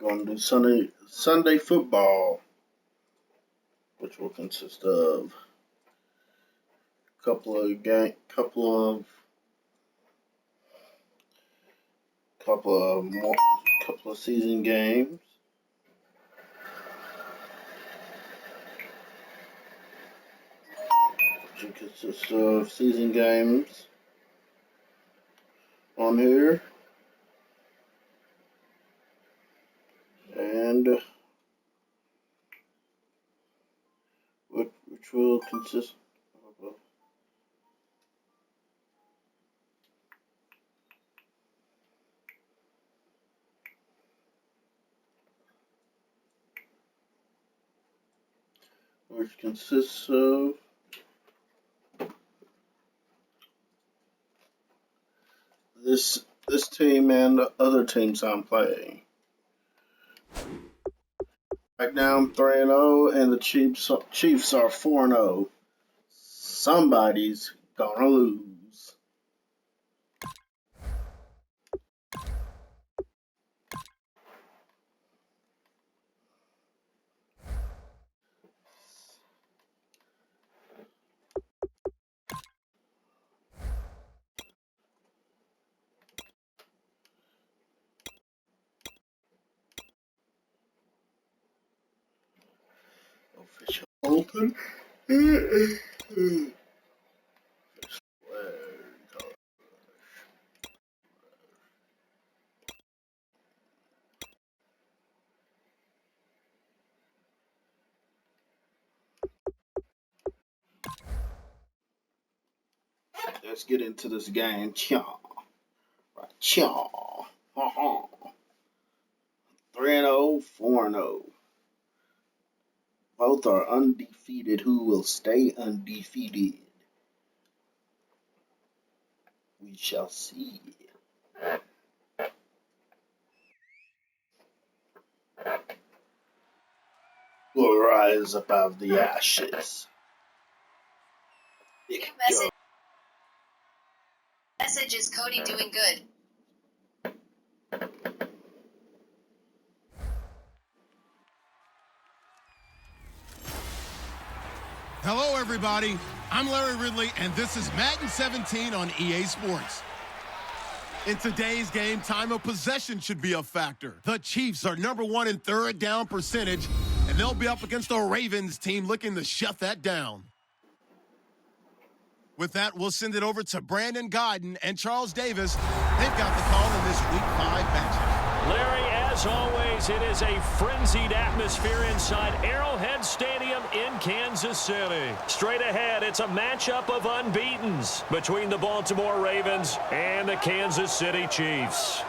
Going to do Sunday football, which will consist of couple of season games. Which consists of season games on here. And which will consist of this team and the other teams I'm playing. Right now I'm 3-0 and the Chiefs are 4-0. Somebody's gonna lose. Official open. Let's get into this game. Chaw. Right. Chaw. 3-0, 4-0. Both are undefeated. Who will stay undefeated? We shall see. Will rise above the ashes. Message is Cody doing good. Hello, everybody. I'm Larry Ridley, and this is Madden 17 on EA Sports. In today's game, time of possession should be a factor. The Chiefs are #1 in third down percentage, and they'll be up against a Ravens team looking to shut that down. With that, we'll send it over to Brandon Godden and Charles Davis. They've got the call in this Week 5 matchup. Larry, as always, it is a frenzied atmosphere inside Arrowhead Stadium in Kansas City. Straight ahead, it's a matchup of unbeatens between the Baltimore Ravens and the Kansas City Chiefs.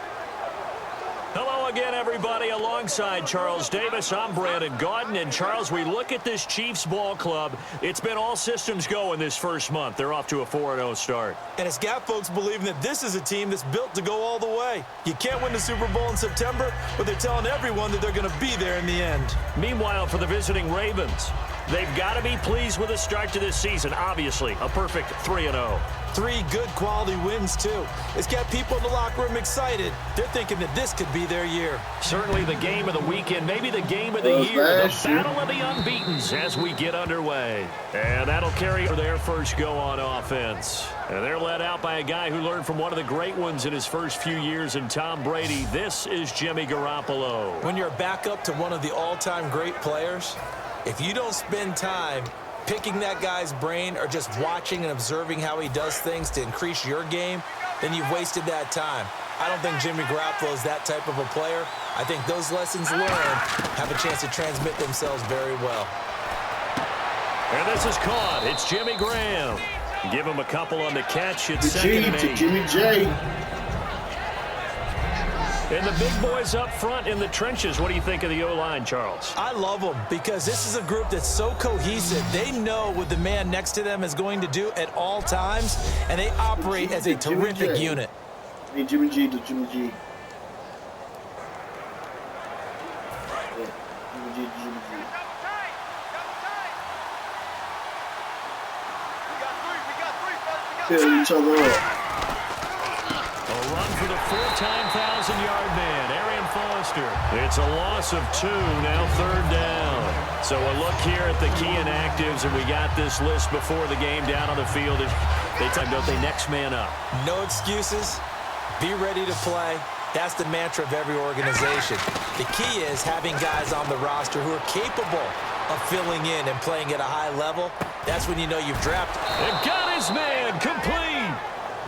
Hello again, everybody. Alongside Charles Davis, I'm Brandon Godden. And, Charles, we look at this Chiefs ball club. It's been all systems go in this first month. They're off to a 4-0 start. And it's got folks believing that this is a team that's built to go all the way. You can't win the Super Bowl in September, but they're telling everyone that they're going to be there in the end. Meanwhile, for the visiting Ravens, they've got to be pleased with the start to this season. Obviously, a perfect 3-0. 3 good quality wins, too. It's got people in the locker room excited. They're thinking that this could be their year. Certainly the game of the weekend, maybe the game of the year, the battle of the unbeatens as we get underway. And that'll carry their first go on offense. And they're led out by a guy who learned from one of the great ones in his first few years in Tom Brady. This is Jimmy Garoppolo. When you're back up to one of the all-time great players, if you don't spend time picking that guy's brain or just watching and observing how he does things to increase your game, then you've wasted that time. I don't think Jimmy Garoppolo is that type of a player. I think those lessons learned have a chance to transmit themselves very well. And this is caught. It's Jimmy Graham. Give him a couple on the catch. It's second and 8. Jimmy J. And the big boys up front in the trenches. What do you think of the O-line, Charles? I love them because this is a group that's so cohesive. They know what the man next to them is going to do at all times, and they operate as a terrific unit. Hey, Jimmy G to Jimmy G. Fill each other up. A run for the 4-time 1,000-yard man. Arian Foster Foster. It's a loss of 2, now 3rd down. So a look here at the key inactives, and we got this list before the game down on the field. Don't they next man up? No excuses. Be ready to play. That's the mantra of every organization. The key is having guys on the roster who are capable of filling in and playing at a high level. That's when you know you've drafted. And got his man complete.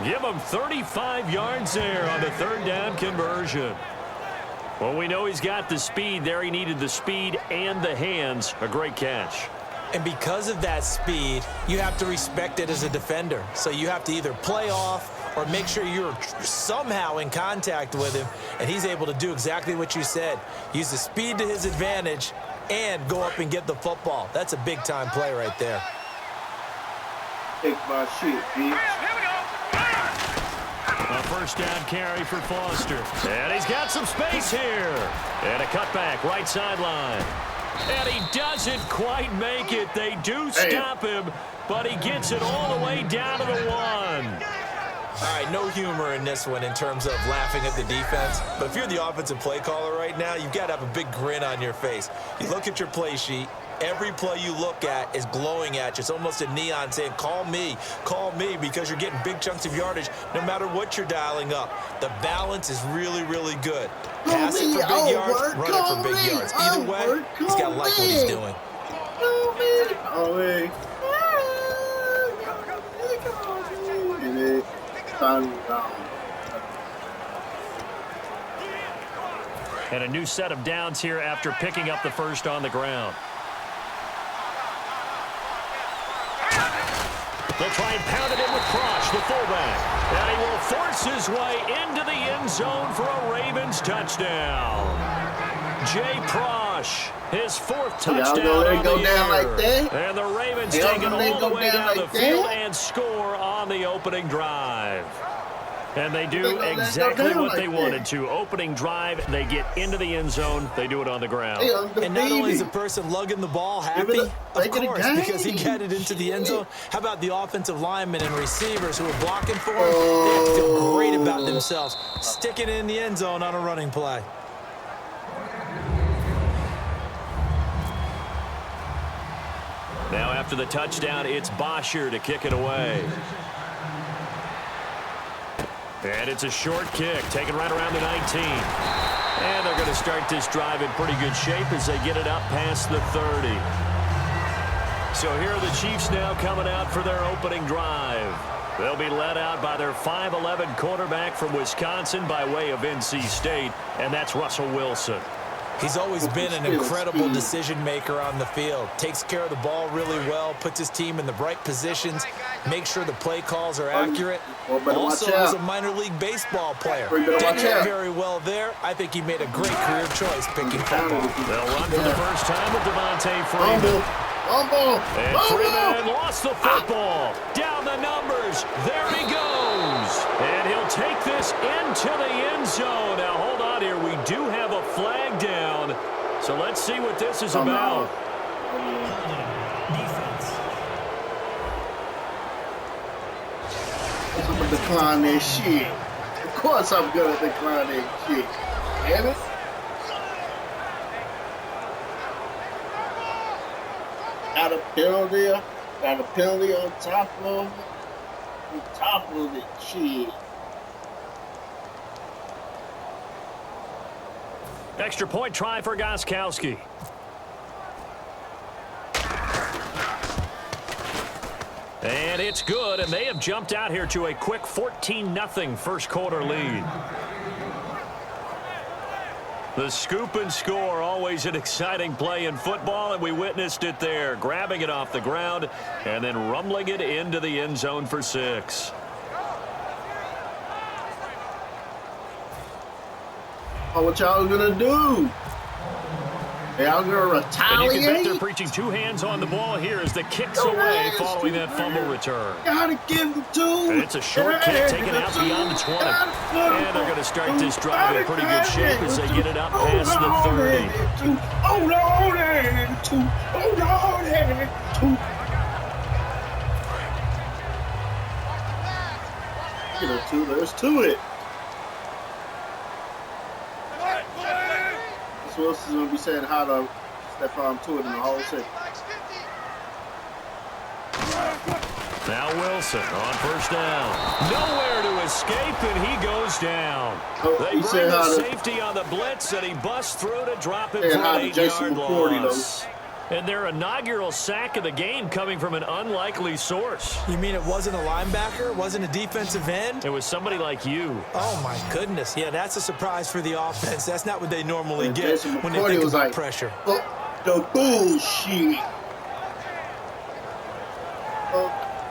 Give him 35 yards there on the 3rd down conversion. Well, we know he's got the speed there. He needed the speed and the hands. A great catch. And because of that speed, you have to respect it as a defender. So you have to either play off or make sure you're somehow in contact with him, and he's able to do exactly what you said. Use the speed to his advantage and go up and get the football. That's a big-time play right there. Take my shit, bitch. A 1st down carry for Foster. And he's got some space here. And a cutback, right sideline. And he doesn't quite make it. They do stop him, but he gets it all the way down to the 1. All right, no humor in this one in terms of laughing at the defense. But if you're the offensive play caller right now, you've got to have a big grin on your face. You look at your play sheet. Every play you look at is glowing at you. It's almost a neon saying, call me, because you're getting big chunks of yardage no matter what you're dialing up. The balance is really, really good. Pass it for big yards, run it for big yards. Either way, he's got to like what he's doing. And a new set of downs here after picking up the 1st on the ground. They'll try and pound it in with Prosh, the fullback. And he will force his way into the end zone for a Ravens touchdown. Jay Prosh, his 4th touchdown on the year. And the Ravens take it all the way down the field and score on the opening drive. And they do exactly what they wanted to. Opening drive, they get into the end zone. They do it on the ground. And not only is the person lugging the ball happy, of course, because he got it into the end zone. How about the offensive linemen and receivers who are blocking for him? They have to feel great about themselves, sticking it in the end zone on a running play. Now after the touchdown, it's Bosher to kick it away. And it's a short kick, taken right around the 19. And they're going to start this drive in pretty good shape as they get it up past the 30. So here are the Chiefs now coming out for their opening drive. They'll be led out by their 5'11" quarterback from Wisconsin by way of NC State, and that's Russell Wilson. He's always been an incredible decision maker on the field. Takes care of the ball really well, puts his team in the right positions, makes sure the play calls are accurate. Also, is a minor league baseball player. Didn't hit very well there. I think he made a great career choice picking football. They'll run for the first time with Devontae Freeman. And Freeman lost the football. Down the numbers. There he goes. And he'll take this into the end zone. Now, hold on here. We do have a flag down. So let's see what this is about. I'm going to decline that shit. Of course I'm going to decline that shit. Damn it. Got a penalty on top of it, shit. Extra point try for Gostkowski. And it's good, and they have jumped out here to a quick 14-0 first quarter lead. The scoop and score, always an exciting play in football, and we witnessed it there, grabbing it off the ground and then rumbling it into the end zone for 6. Oh, what y'all gonna do? Y'all gonna retaliate? And you can bet they're preaching 2 hands on the ball here as the kick's away following that fumble return. Gotta give them 2. And it's a short kick taken out beyond the 20. And they're going to start this drive in pretty good shape as they get it up past the 30. Hold on, and 2. Hold on, and 2. Get a 2. There's to it. Russell Wilson's going to be saying hi to Stephon Tuitt in the whole second. Now Wilson on first down. Nowhere to escape, and he goes down. They bring the safety on the blitz, and he busts through to drop it for an 8-yard loss. And their inaugural sack of the game coming from an unlikely source. You mean it wasn't a linebacker? It wasn't a defensive end? It was somebody like you. Oh, my goodness. Yeah, that's a surprise for the offense. That's not what they normally get Jason when they McCourty think was about like, pressure. The bullshit.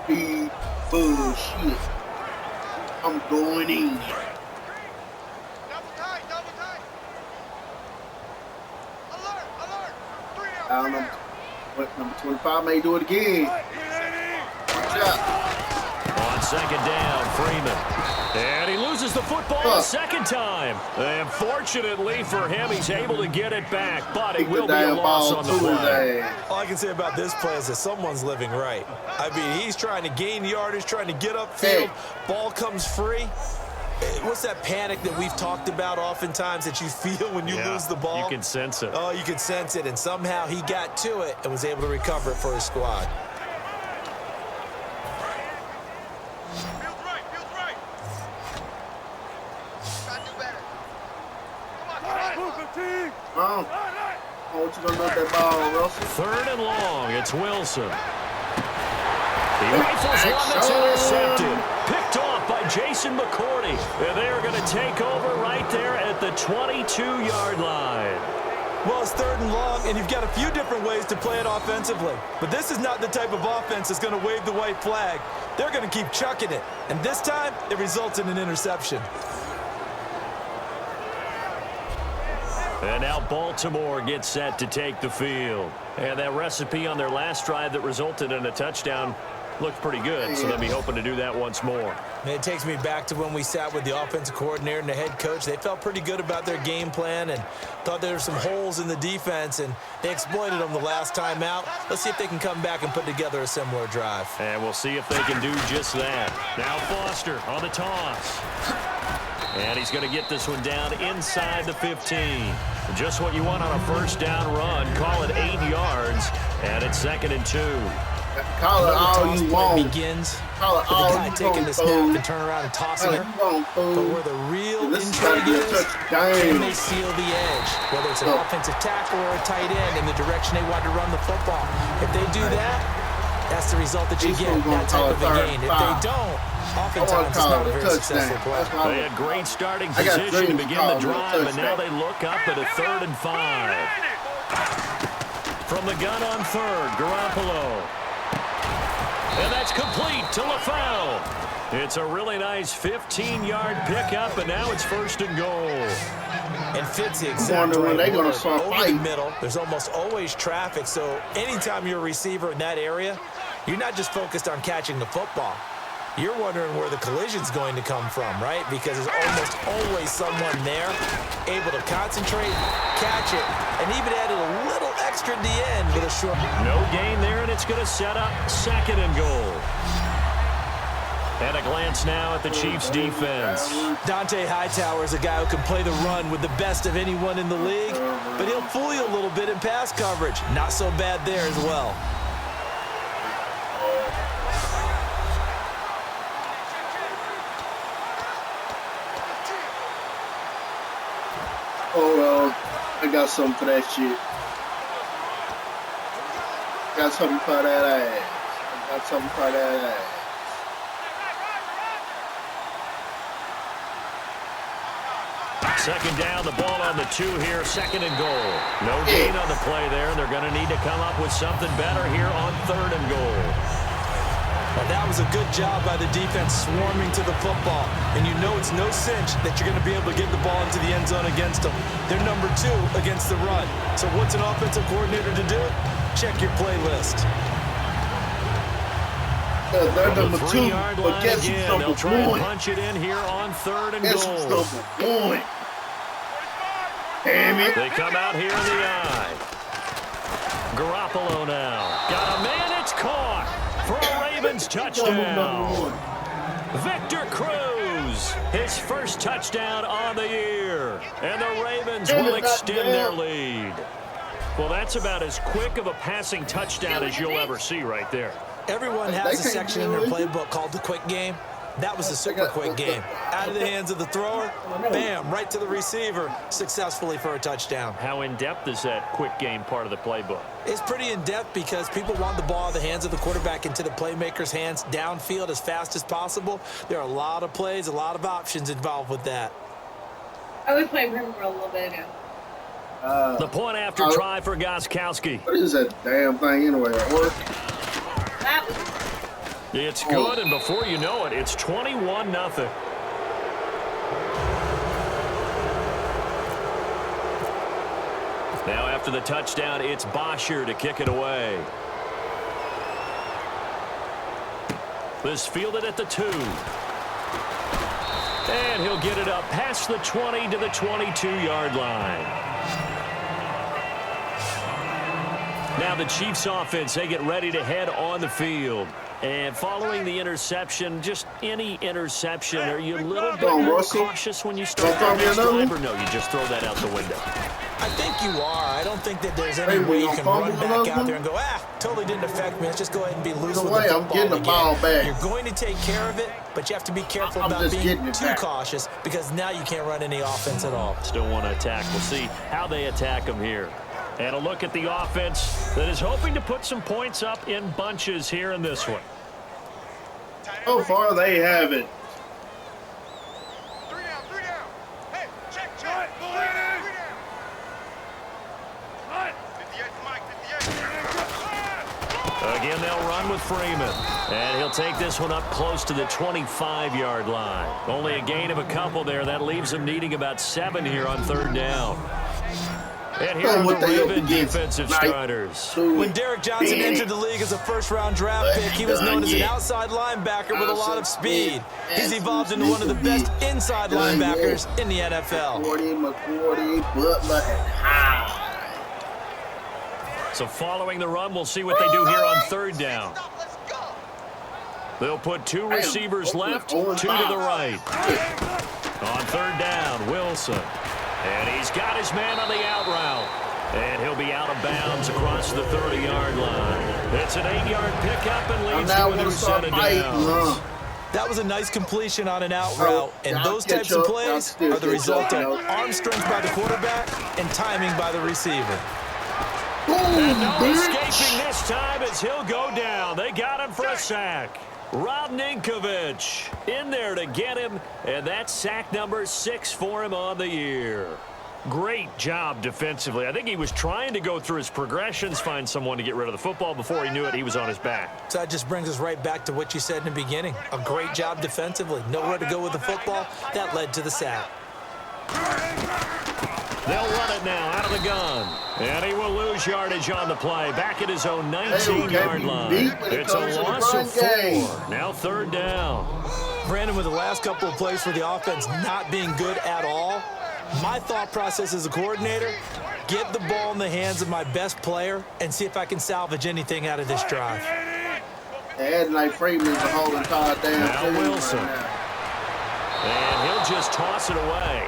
The bullshit. I'm going in. I don't know what number 25 may do it again. Watch out. On second down, Freeman. And he loses the football a second time. And fortunately for him, he's able to get it back. But it will be a loss on the play. All I can say about this play is that someone's living right. I mean, he's trying to gain yardage, trying to get upfield. Ball comes free. What's that panic that we've talked about oftentimes that you feel when you lose the ball? You can sense it. Oh, you can sense it. And somehow he got to it and was able to recover it for his squad. Feels right. Try to do better. Come on. What you gonna do with that ball, Russell? Third and long. It's Wilson. He rifles one that's intercepted. Picked off by Jason McCourty. And they're going to take over right there at the 22-yard line. Well, it's third and long, and you've got a few different ways to play it offensively. But this is not the type of offense that's going to wave the white flag. They're going to keep chucking it. And this time, it results in an interception. And now Baltimore gets set to take the field. And that recipe on their last drive that resulted in a touchdown looked pretty good, so they'll be hoping to do that once more. And it takes me back to when we sat with the offensive coordinator and the head coach. They felt pretty good about their game plan and thought there were some holes in the defense, and they exploited them the last time out. Let's see if they can come back and put together a similar drive. And we'll see if they can do just that. Now Foster on the toss. And he's going to get this one down inside the 15. Just what you want on a first down run. Call it 8 yards, and it's 2nd and 2. Call it all you want. Begins Call it with all the guy you taking want, the snap and turn around and tossing it. But where the real intrigue is, can they seal the edge? Whether it's an offensive tackle or a tight end in the direction they want to run the football. If they do that, that's the result that you get, that type of a gain. If they don't, oftentimes it's not a very successful play. They had great starting position to begin the drive, but now they look up at a 3rd and 5. From the gun on 3rd, Garoppolo. And that's complete to LaFell. It's a really nice 15-yard pickup, and now it's 1st and goal. And fits the exact right they're gonna over fight. the middle. There's almost always traffic, so anytime you're a receiver in that area, you're not just focused on catching the football. You're wondering where the collision's going to come from, right? Because there's almost always someone there able to concentrate, catch it, and even added a little extra at the end with a short. No gain there, and it's going to set up 2nd and goal. And a glance now at the Chiefs' defense. Dante Hightower is a guy who can play the run with the best of anyone in the league, but he'll fool you a little bit in pass coverage. Not so bad there as well. Oh, well, I got something for that shit. Got something for that ass. I got something for that ass. Second down, the ball on the 2 here, 2nd and goal. No gain on the play there, and they're going to need to come up with something better here on 3rd and goal. Well, that was a good job by the defense swarming to the football. And you know it's no cinch that you're going to be able to get the ball into the end zone against them. They're number 2 against the run. So what's an offensive coordinator to do? Check your playlist. They're number 2, but guess who's again, number they'll try 1? and punch it in here on 3rd and Guess goal. who's number 1? Damn it. They come out here in the eye. Garoppolo now. Got a man, it's caught for a Ravens touchdown. Victor Cruz, his first touchdown on the year. And the Ravens will extend their lead. Well, that's about as quick of a passing touchdown as you'll ever see right there. Everyone has a section in their playbook called the quick game. That was a super quick game. Out of the hands of the thrower, bam, right to the receiver, successfully for a touchdown. How in-depth is that quick game part of the playbook? It's pretty in-depth because people want the ball out of the hands of the quarterback into the playmaker's hands downfield as fast as possible. There are a lot of plays, a lot of options involved with that. I was playing River a little bit ago. The point after try for Gostkowski. What is that damn thing anyway? At work? That was It's good, and before you know it, it's 21-0. Now after the touchdown, it's Bosher to kick it away. This fielded at the 2. And he'll get it up past the 20 to the 22-yard line. Now the Chiefs offense, they get ready to head on the field. And following the interception, just any interception, are you a little bit more cautious when you start the next drive, or no, you just throw that out the window? I think you are. I don't think that there's any way you can run back out there and go, totally didn't affect me. Let's just go ahead and be loose with the football I'm getting the ball back. You're going to take care of it, but you have to be careful about being too cautious because now you can't run any offense at all. Still want to attack. We'll see how they attack them here. And a look at the offense that is hoping to put some points up in bunches here in this one. So far, they have it. 3 down, 3 down. Hey, check. 3 down. 58, Mike, 58. Again, they'll run with Freeman. And he'll take this one up close to the 25-yard line. Only a gain of a couple there. That leaves them needing about 7 here on 3rd down. And here are the Raven defensive starters. When Derek Johnson entered the league as a first-round draft pick, he was known as an outside linebacker with a lot of speed. He's evolved into one of the best inside linebackers in the NFL. So following the run, we'll see what they do here on 3rd down. They'll put 2 receivers left, 2 to the right. On 3rd down, Wilson. And he's got his man on the out route. And he'll be out of bounds across the 30-yard line. It's an 8-yard pickup and leads to a new set of downs. That was a nice completion on an out route. And those types of plays are the result of arm strength by the quarterback and timing by the receiver. And no escaping this time as he'll go down. They got him for a sack. Rob Ninkovich in there to get him, and that's sack number 6 for him on the year. Great job defensively. I think he was trying to go through his progressions, find someone to get rid of the football. Before he knew it, he was on his back. So that just brings us right back to what you said in the beginning. A great job defensively. Nowhere to go with the football. That led to the sack. They'll run it now out of the gun. And he will lose yardage on the play. Back at his own 19-yard line. It's a loss of 4. Now 3rd down. Brandon, with the last couple of plays for the offense not being good at all, my thought process as a coordinator, get the ball in the hands of my best player and see if I can salvage anything out of this drive. And like Freeman's a whole entire damn now Wilson. And he'll just toss it away.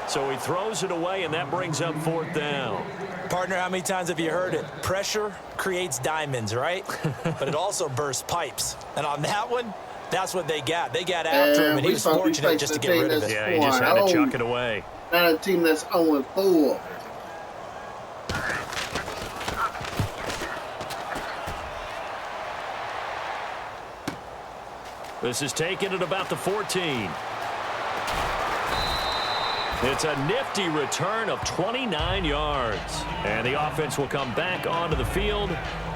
So he throws it away, and that brings up 4th down. Partner, how many times have you heard it? Pressure creates diamonds, right? But it also bursts pipes. And on that one, that's what they got. They got after him, and he was fortunate just to get rid of it. Yeah, he just had to chuck it away. Not a team that's 0-4. This is taken at about the 14. It's a nifty return of 29 yards. And the offense will come back onto the field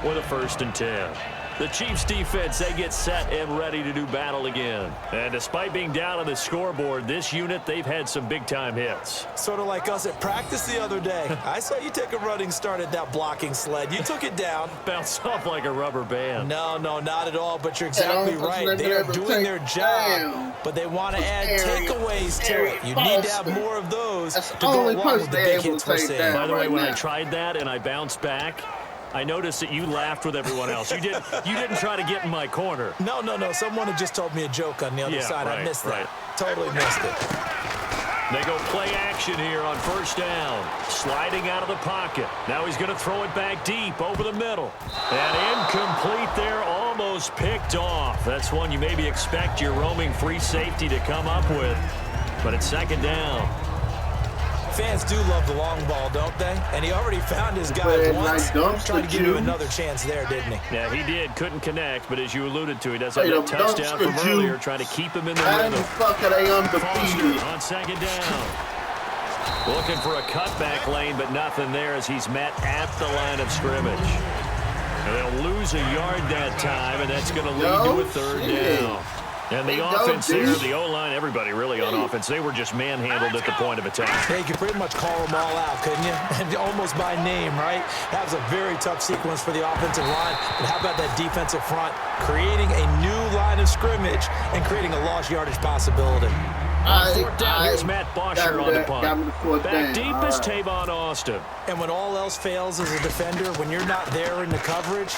with a 1st and 10. The Chiefs defense, they get set and ready to do battle again. And despite being down on the scoreboard, this unit, they've had some big-time hits. Sort of like us at practice the other day. I saw you take a running start at that blocking sled. You took it down. Bounced off like a rubber band. No, not at all, but you're exactly right. They are doing their job, but they want to add takeaways to it. You need to have more of those to go along with the big hits we're seeing. By the way, when I tried that and I bounced back, I noticed that you laughed with everyone else. You didn't try to get in my corner. No. Someone had just told me a joke on the other side. Right, I missed that. Right. Totally missed it. They go play action here on first down. Sliding out of the pocket. Now he's going to throw it back deep over the middle. And incomplete there, almost picked off. That's one you maybe expect your roaming free safety to come up with. But it's second down. Fans do love the long ball, don't they? And he already found his guy once. Tried to give him another chance there, didn't he? Yeah, he did. Couldn't connect, but as you alluded to, he does have that touchdown from earlier, trying to keep him in the rhythm. Foster on second down. Looking for a cutback lane, but nothing there as he's met at the line of scrimmage. And they'll lose a yard that time, and that's going to lead to a third down. And the offense there, the O-line, everybody really on offense, they were just manhandled at the point of attack. Yeah, you could pretty much call them all out, couldn't you? And almost by name, right? That was a very tough sequence for the offensive line. But how about that defensive front? Creating a new line of scrimmage and creating a lost yardage possibility. On fourth down, here's Matt Bosher on the punt. Back deep is Tavon Austin. And when all else fails as a defender, when you're not there in the coverage,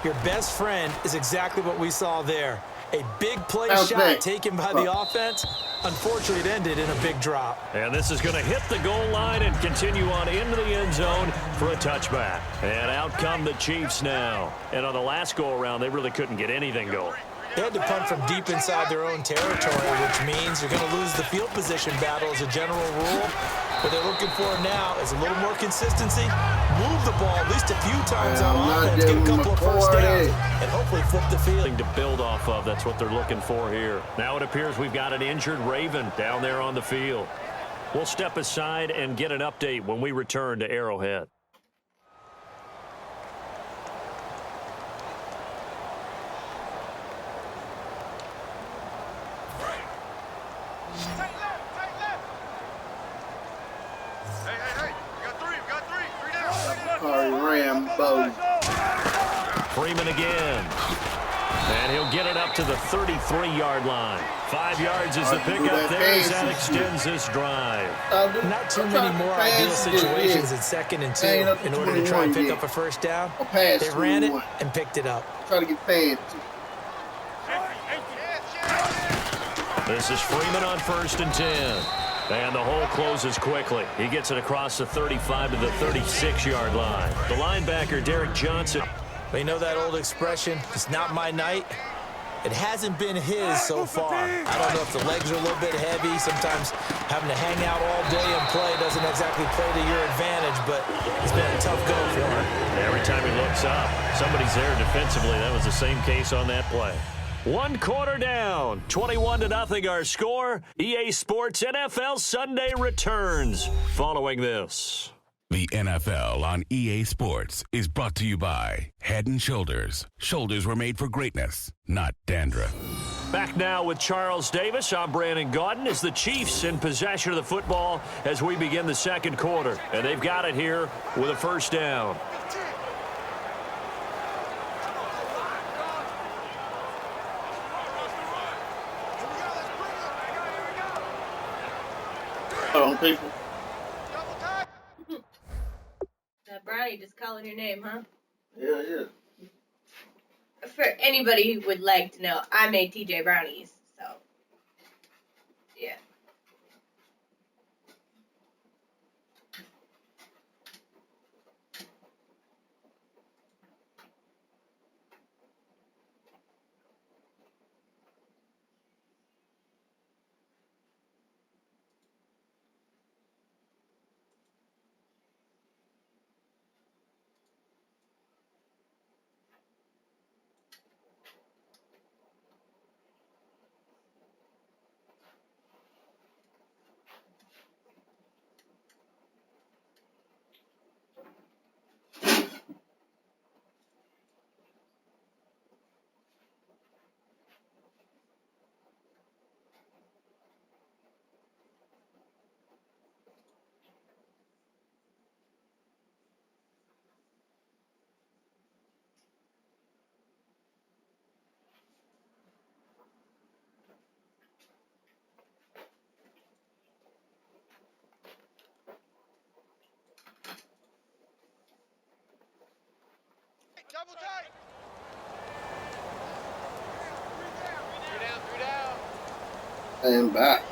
your best friend is exactly what we saw there. A big play shot taken by the offense. Unfortunately, it ended in a big drop. And this is going to hit the goal line and continue on into the end zone for a touchback. And out come the Chiefs now. And on the last go-around, they really couldn't get anything going. They had to punt from deep inside their own territory, which means you're going to lose the field position battle as a general rule. What they're looking for now is a little more consistency, move the ball at least a few times on offense, get a couple of first downs, and hopefully flip the field. To build off of, that's what they're looking for here. Now it appears we've got an injured Raven down there on the field. We'll step aside and get an update when we return to Arrowhead. Freeman again. And he'll get it up to the 33-yard line. 5 yards is the pickup there as that extends this drive. Not too many more ideal situations at 2nd and 2 in order to try and pick up a first down. They ran it and picked it up. Try to get fans. This is Freeman on 1st and 10. And the hole closes quickly. He gets it across the 35 to the 36-yard line. The linebacker, Derek Johnson. You know that old expression, it's not my night? It hasn't been his so far. I don't know if the legs are a little bit heavy. Sometimes having to hang out all day and play doesn't exactly play to your advantage, but it's been a tough go for him. Every time he looks up, somebody's there defensively. That was the same case on that play. 1 quarter down, 21-0 our score. EA Sports NFL Sunday returns following this. The NFL on EA Sports is brought to you by Head & Shoulders. Shoulders were made for greatness, not dandruff. Back now with Charles Davis. I'm Brandon Gaudin. As the Chiefs in possession of the football as we begin the second quarter. And they've got it here with a first down. Hold on, people. Brownie just calling your name, huh? Yeah. For anybody who would like to know, I made TJ brownies, so yeah. Double tight. And back.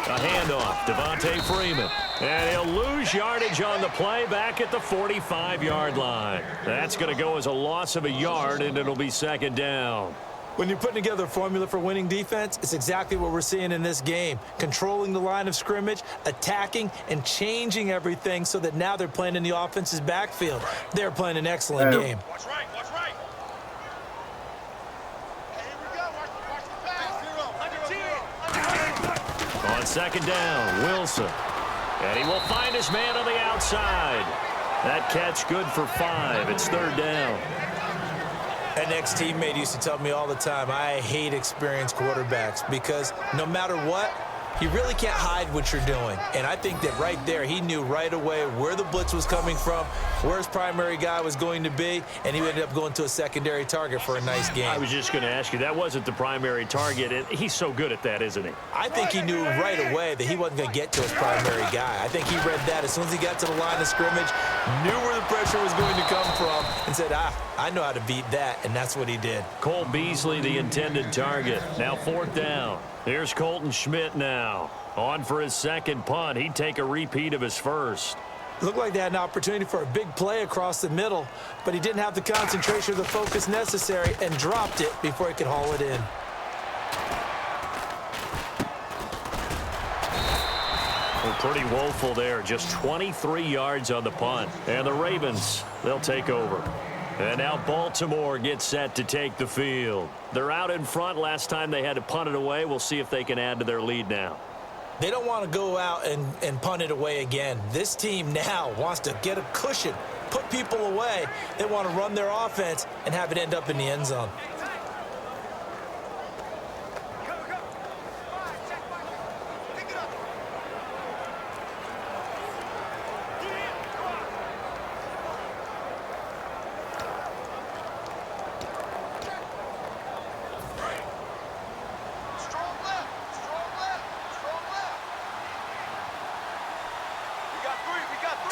A handoff, Devontae Freeman. And he'll lose yardage on the play back at the 45-yard line. That's going to go as a loss of a yard, and it'll be second down. When you're putting together a formula for winning defense, it's exactly what we're seeing in this game. Controlling the line of scrimmage, attacking, and changing everything so that now they're playing in the offense's backfield. They're playing an excellent game. Watch right, watch right. Hey, here we go. Watch the pass. On second down, Wilson. And he will find his man on the outside. That catch good for 5. It's third down. An ex-teammate used to tell me all the time, I hate experienced quarterbacks because no matter what, you really can't hide what you're doing. And I think that right there, he knew right away where the blitz was coming from, where his primary guy was going to be, and he ended up going to a secondary target for a nice game. I was just going to ask you, that wasn't the primary target. And he's so good at that, isn't he? I think he knew right away that he wasn't going to get to his primary guy. I think he read that as soon as he got to the line of scrimmage, knew where the pressure was going to come from, and said, I know how to beat that, and that's what he did. Cole Beasley, the intended target. Now fourth down. Here's Colton Schmidt now. On for his second punt. He'd take a repeat of his first. Looked like they had an opportunity for a big play across the middle, but he didn't have the concentration or the focus necessary and dropped it before he could haul it in. Well, pretty woeful there. Just 23 yards on the punt. And the Ravens, they'll take over. And now Baltimore gets set to take the field. They're out in front. Last time they had to punt it away. We'll see if they can add to their lead now. They don't want to go out and punt it away again. This team now wants to get a cushion, put people away. They want to run their offense and have it end up in the end zone.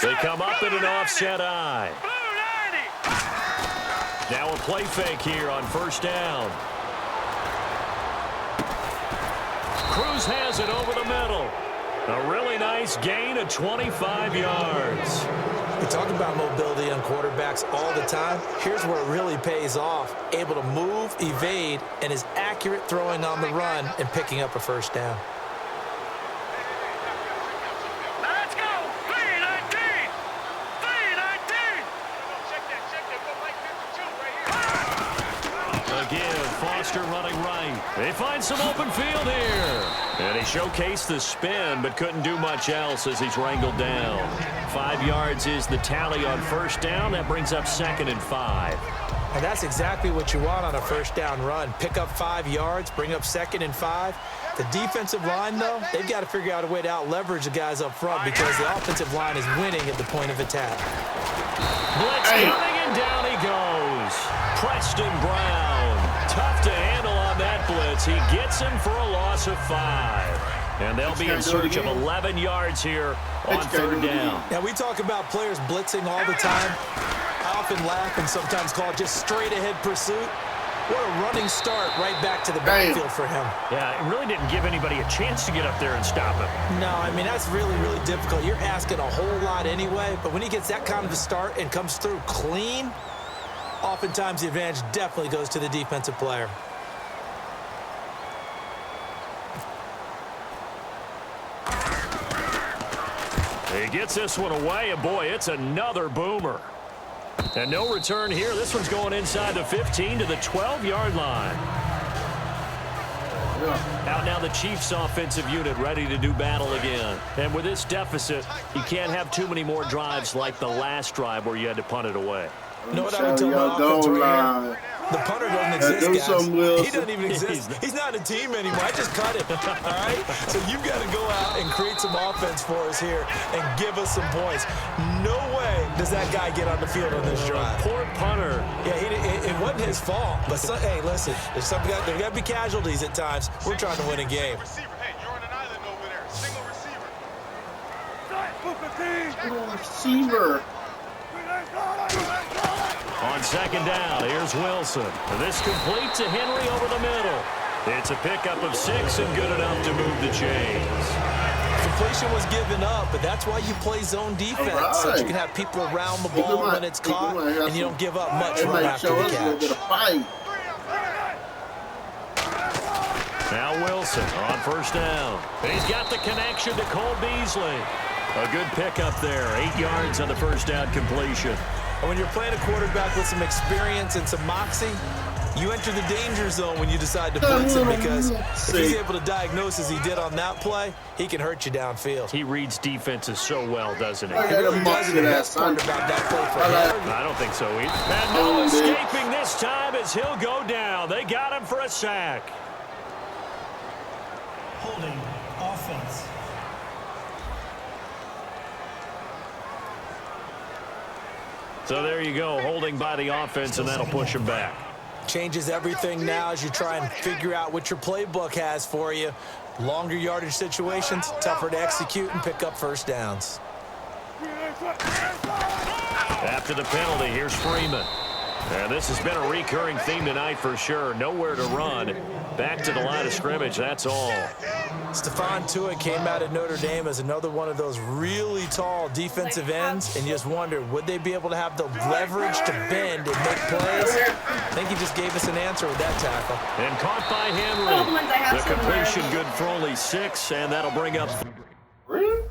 They come up in an offset eye. Now a play fake here on first down. Cruz has it over the middle. A really nice gain of 25 yards. We talk about mobility on quarterbacks all the time. Here's where it really pays off. Able to move, evade, and is accurate throwing on the run and picking up a first down. Running right. They find some open field here. And he showcased the spin, but couldn't do much else as he's wrangled down. 5 yards is the tally on first down. That brings up 2nd and 5. And that's exactly what you want on a first down run. Pick up 5 yards, bring up 2nd and 5. The defensive line, though, they've got to figure out a way to out-leverage the guys up front because the offensive line is winning at the point of attack. Blitz coming, and down he goes. Preston Brown. Tough to handle on that blitz. He gets him for a loss of 5. And they'll be in search of 11 yards here on third down. Now, we talk about players blitzing all the time. I often laugh and sometimes call it just straight-ahead pursuit. What a running start right back to the backfield for him. Yeah, it really didn't give anybody a chance to get up there and stop him. No, I mean, that's really, really difficult. You're asking a whole lot anyway, but when he gets that kind of a start and comes through clean, oftentimes the advantage definitely goes to the defensive player. He gets this one away, and boy, it's another boomer. And no return here. This one's going inside the 15 to the 12-yard line. Out now the Chiefs offensive unit ready to do battle again. And with this deficit, you can't have too many more drives like the last drive where you had to punt it away. You know what I would tell my offense right here? The punter doesn't exist, guys. He doesn't even exist. He's not a team anymore. I just cut him, all right? So you've got to go out and create some offense for us here and give us some points. No way does that guy get on the field on this drive. Poor punter. Yeah, it wasn't his fault. But, hey, listen, there's got to be casualties at times. We're trying to win a game. Receiver, hey, you're on an island over there. Single receiver. Receiver. On second down, here's Wilson. This complete to Henry over the middle. It's a pickup of 6 and good enough to move the chains. Completion was given up, but that's why you play zone defense, so that you can have people around the ball when it's caught, and you don't give up much run after the catch. Now Wilson on first down. He's got the connection to Cole Beasley. A good pickup there, 8 yards on the first down completion. And when you're playing a quarterback with some experience and some moxie, you enter the danger zone when you decide to blitz him, because if he's able to diagnose as he did on that play, he can hurt you downfield. He reads defenses so well, doesn't he? He really does. The best part about that play for him. I don't think so either. And no escaping this time as he'll go down. They got him for a sack. Holding offense. So there you go, holding by the offense, and that'll push him back. Changes everything now as you try and figure out what your playbook has for you. Longer yardage situations, tougher to execute and pick up first downs. After the penalty, here's Freeman. And this has been a recurring theme tonight for sure. Nowhere to run. Back to the line of scrimmage, that's all. Stephon Tuitt came out of Notre Dame as another one of those really tall defensive ends, and you just wonder, would they be able to have the leverage to bend and make plays? I think he just gave us an answer with that tackle. And caught by Henry. The completion good for only 6, and that'll bring up... Really?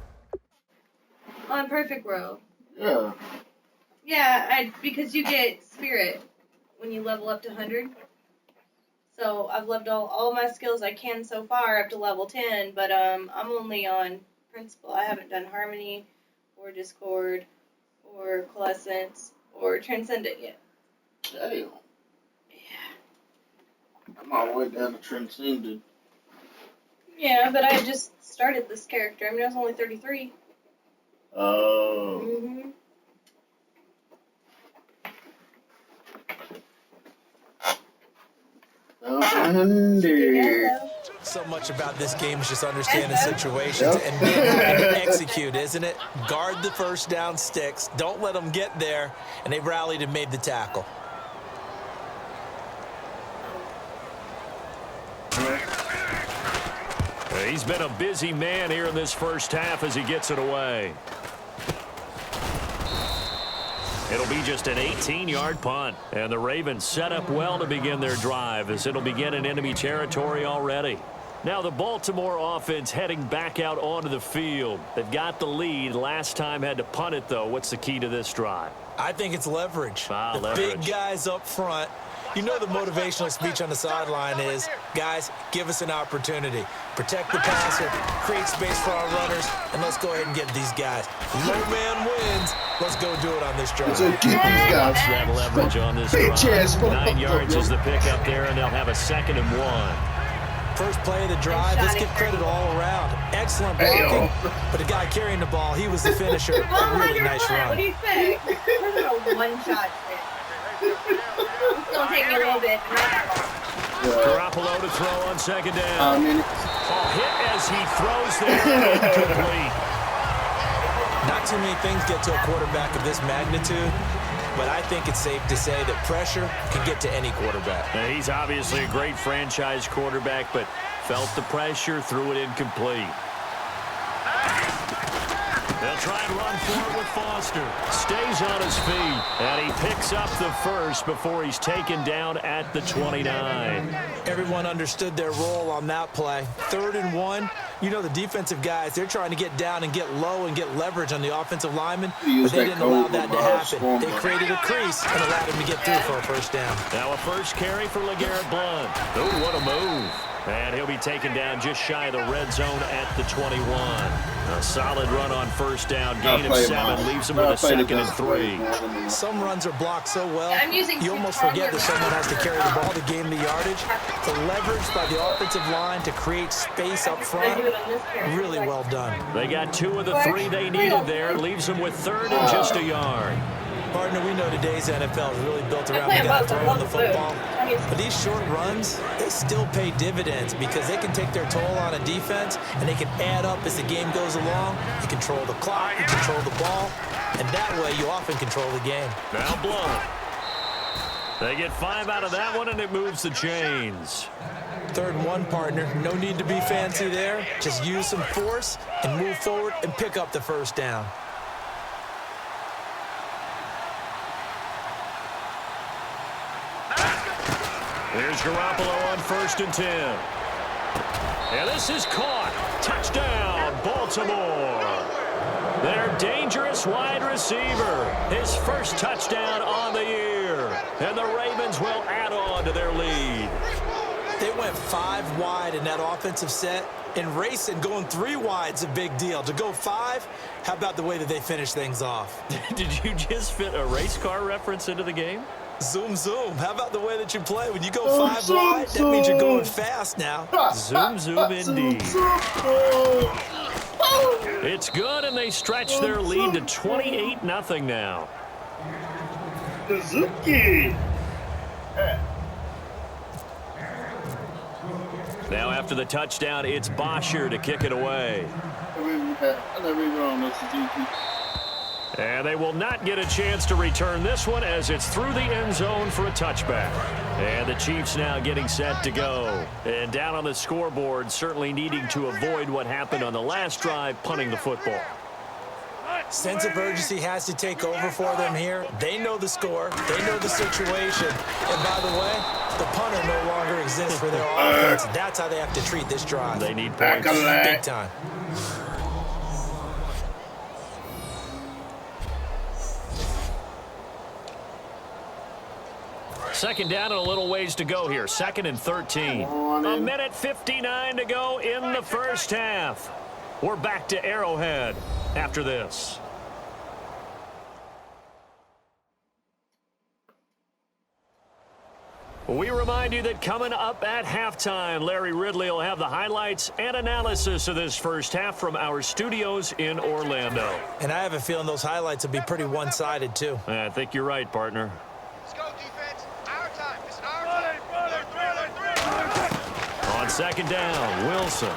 On perfect row. Yeah. Yeah, because you get spirit when you level up to 100. So I've leveled all my skills I can so far up to level 10, but I'm only on principle. I haven't done harmony or discord or coalescence or transcendent yet. Damn. Yeah. I'm all the way down to transcended. Yeah, but I just started this character. I mean, I was only 33. Oh. Mm-hmm. So much about this game is just understanding situations and being able to execute, isn't it? Guard the first down sticks. Don't let them get there. And they rallied and made the tackle. He's been a busy man here in this first half as he gets it away. It'll be just an 18-yard punt, and the Ravens set up well to begin their drive as it'll begin in enemy territory already. Now the Baltimore offense heading back out onto the field. They've got the lead. Last time had to punt it, though. What's the key to this drive? I think it's leverage. Leverage. Big guys up front. You know the motivational speech on the sideline is, guys, give us an opportunity. Protect the passer, create space for our runners, and let's go ahead and get these guys. Low man wins. Let's go do it on this drive. So get these guys. That leverage on this drive. 9 yards is the pickup there, and they'll have a 2nd and 1. First play of the drive, let's give credit all around. Excellent blocking, but the guy carrying the ball, he was the finisher. A really nice run. What do you think? There's a one-shot fit. It's going to take me a little bit. Garoppolo to throw on 2nd down. Hit as he throws there, incomplete. Not too many things get to a quarterback of this magnitude, but I think it's safe to say that pressure can get to any quarterback. Now, he's obviously a great franchise quarterback, but felt the pressure, threw it incomplete. They'll try and run for it with Foster. Stays on his feet, and he picks up the first before he's taken down at the 29. Everyone understood their role on that play. 3rd and 1. You know the defensive guys, they're trying to get down and get low and get leverage on the offensive lineman, but they didn't allow that to happen. They created a crease and allowed him to get through for a first down. Now a first carry for LeGarrette Blount. Oh, what a move. And he'll be taken down just shy of the red zone at the 21. A solid run on first down. Gain of 7 leaves him with a 2nd and 3. Some runs are blocked so well, you almost two forget that someone has to carry the ball to gain the yardage. The leverage by the offensive line to create space up front, really well done. They got 2 of the 3 they needed there. Leaves them with 3rd and just a yard. Partner, we know today's NFL is really built around play the guy both. I throwing love the the football. blue. But these short runs, they still pay dividends because they can take their toll on a defense and they can add up as the game goes along. You control the clock, you control the ball, and that way you often control the game. Now blown. They get 5 out of that one, and it moves the chains. 3rd and 1, partner. No need to be fancy there. Just use some force and move forward and pick up the first down. Here's Garoppolo on 1st and 10. And this is caught. Touchdown, Baltimore. Their dangerous wide receiver. His first touchdown on the year. And the Ravens will add on to their lead. They went 5 wide in that offensive set. And racing, going 3 wide's a big deal. To go 5, how about the way that they finish things off? Did you just fit a race car reference into the game? Zoom, zoom. How about the way that you play? When you go 5 wide, that means you're going fast now. Zoom, zoom indeed. It's good, and they stretch their lead to 28-0 now. Suzuki. Now after the touchdown, it's Bosher to kick it away. I never even wrong with Suzuki. And they will not get a chance to return this one as it's through the end zone for a touchback. And the Chiefs now getting set to go. And down on the scoreboard, certainly needing to avoid what happened on the last drive, punting the football. Sense of urgency has to take over for them here. They know the score. They know the situation. And by the way, the punter no longer exists for their offense. That's how they have to treat this drive. They need points. Big time. Second down and a little ways to go here. 2nd and 13. A minute 59 to go in the first half. We're back to Arrowhead after this. We remind you that coming up at halftime, Larry Ridley will have the highlights and analysis of this first half from our studios in Orlando. And I have a feeling those highlights will be pretty one-sided, too. I think you're right, partner. Let's go, defense. Our time. It's our time. On 2nd down, Wilson.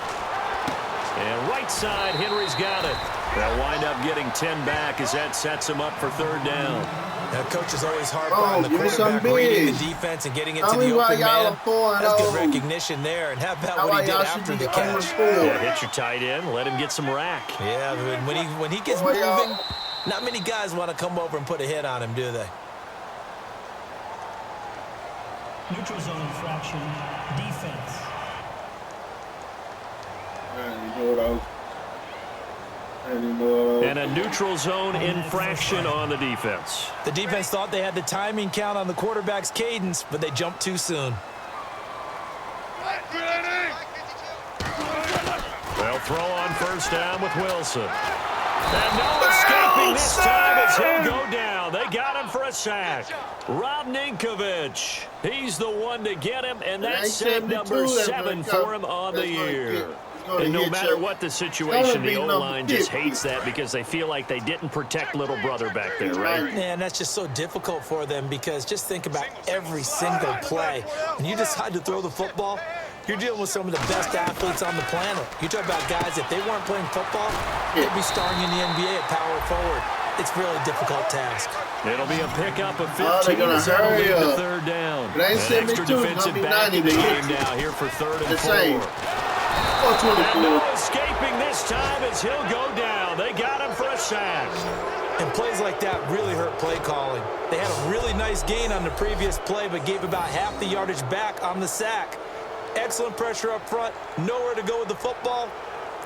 And right side, Henry's got it. They'll wind up getting 10 back as that sets him up for 3rd down. Now, coach is always hard on the quarterback, reading the defense and getting into the open man. That's good recognition there. And how about what he did after the catch? Yeah, hit your tight end, let him get some rack. Yeah, when he gets moving, not many guys want to come over and put a hit on him, do they? Neutral zone infraction, defense. And a neutral zone infraction on the defense. The defense thought they had the timing count on the quarterback's cadence, but they jumped too soon. They'll throw on 1st down with Wilson. And no escaping this time as he'll go down. They got him for a sack. Rob Ninkovich. He's the one to get him, and that's sack number 7 for him on the year. And no matter what the situation, the O-line just hates that because they feel like they didn't protect little brother back there, right? Yeah, and that's just so difficult for them because just think about every single play. When you decide to throw the football, you're dealing with some of the best athletes on the planet. You talk about guys, if they weren't playing football, they'd be starring in the NBA at power forward. It's a really difficult task. It'll be a pickup of 15 as that'll lead to 3rd down. An extra defensive back in the game now here for 3rd and 4. And no escaping this time as he'll go down. They got him for a sack. And plays like that really hurt play calling. They had a really nice gain on the previous play, but gave about half the yardage back on the sack. Excellent pressure up front. Nowhere to go with the football.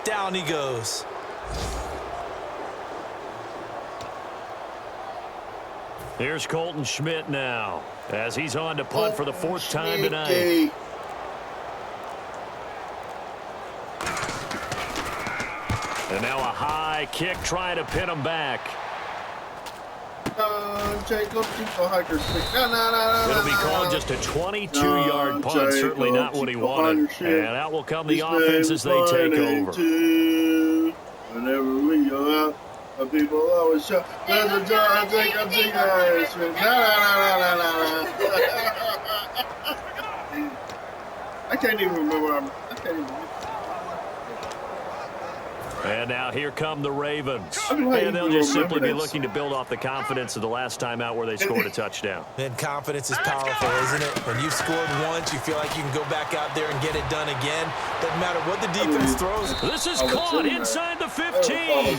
Down he goes. Here's Colton Schmidt now as he's on to punt for the 4th time tonight. And now a high kick trying to pin him back. It'll be called just a 22-yard punt. Certainly not what he wanted. And out will come the offense as they take over. Whenever we go out, People always show. There's a jar. I think I can't even remember. I can't even. And now here come the Ravens. And they'll just simply be looking to build off the confidence of the last time out where they scored a touchdown. And confidence is powerful, isn't it? When you've scored once, you feel like you can go back out there and get it done again. Doesn't matter what the defense throws. This is caught inside the 15.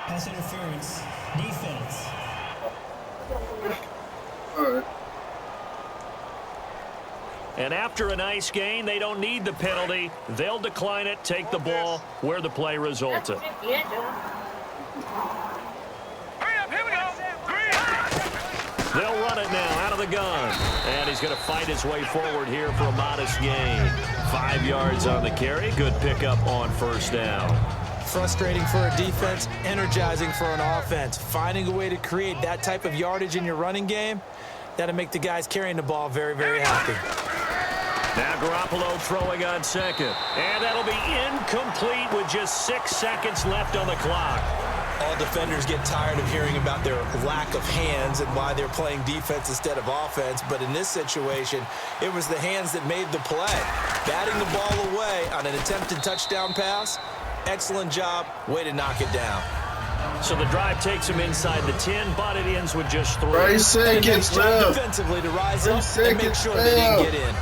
Pass interference. Defense. All right. And after a nice gain, they don't need the penalty. They'll decline it, take the ball where the play resulted. Hurry up, here we go. They'll run it now out of the gun. And he's going to fight his way forward here for a modest gain. 5 yards on the carry. Good pickup on first down. Frustrating for a defense, energizing for an offense. Finding a way to create that type of yardage in your running game, that'll make the guys carrying the ball very, very happy. Now Garoppolo throwing on second. And that'll be incomplete with just 6 seconds left on the clock. All defenders get tired of hearing about their lack of hands and why they're playing defense instead of offense. But in this situation, it was the hands that made the play. Batting the ball away on an attempted touchdown pass, excellent job. Way to knock it down. So the drive takes him inside the 10, but it ends with just 3. 3 seconds left. Defensively to rise up and make sure they didn't get in.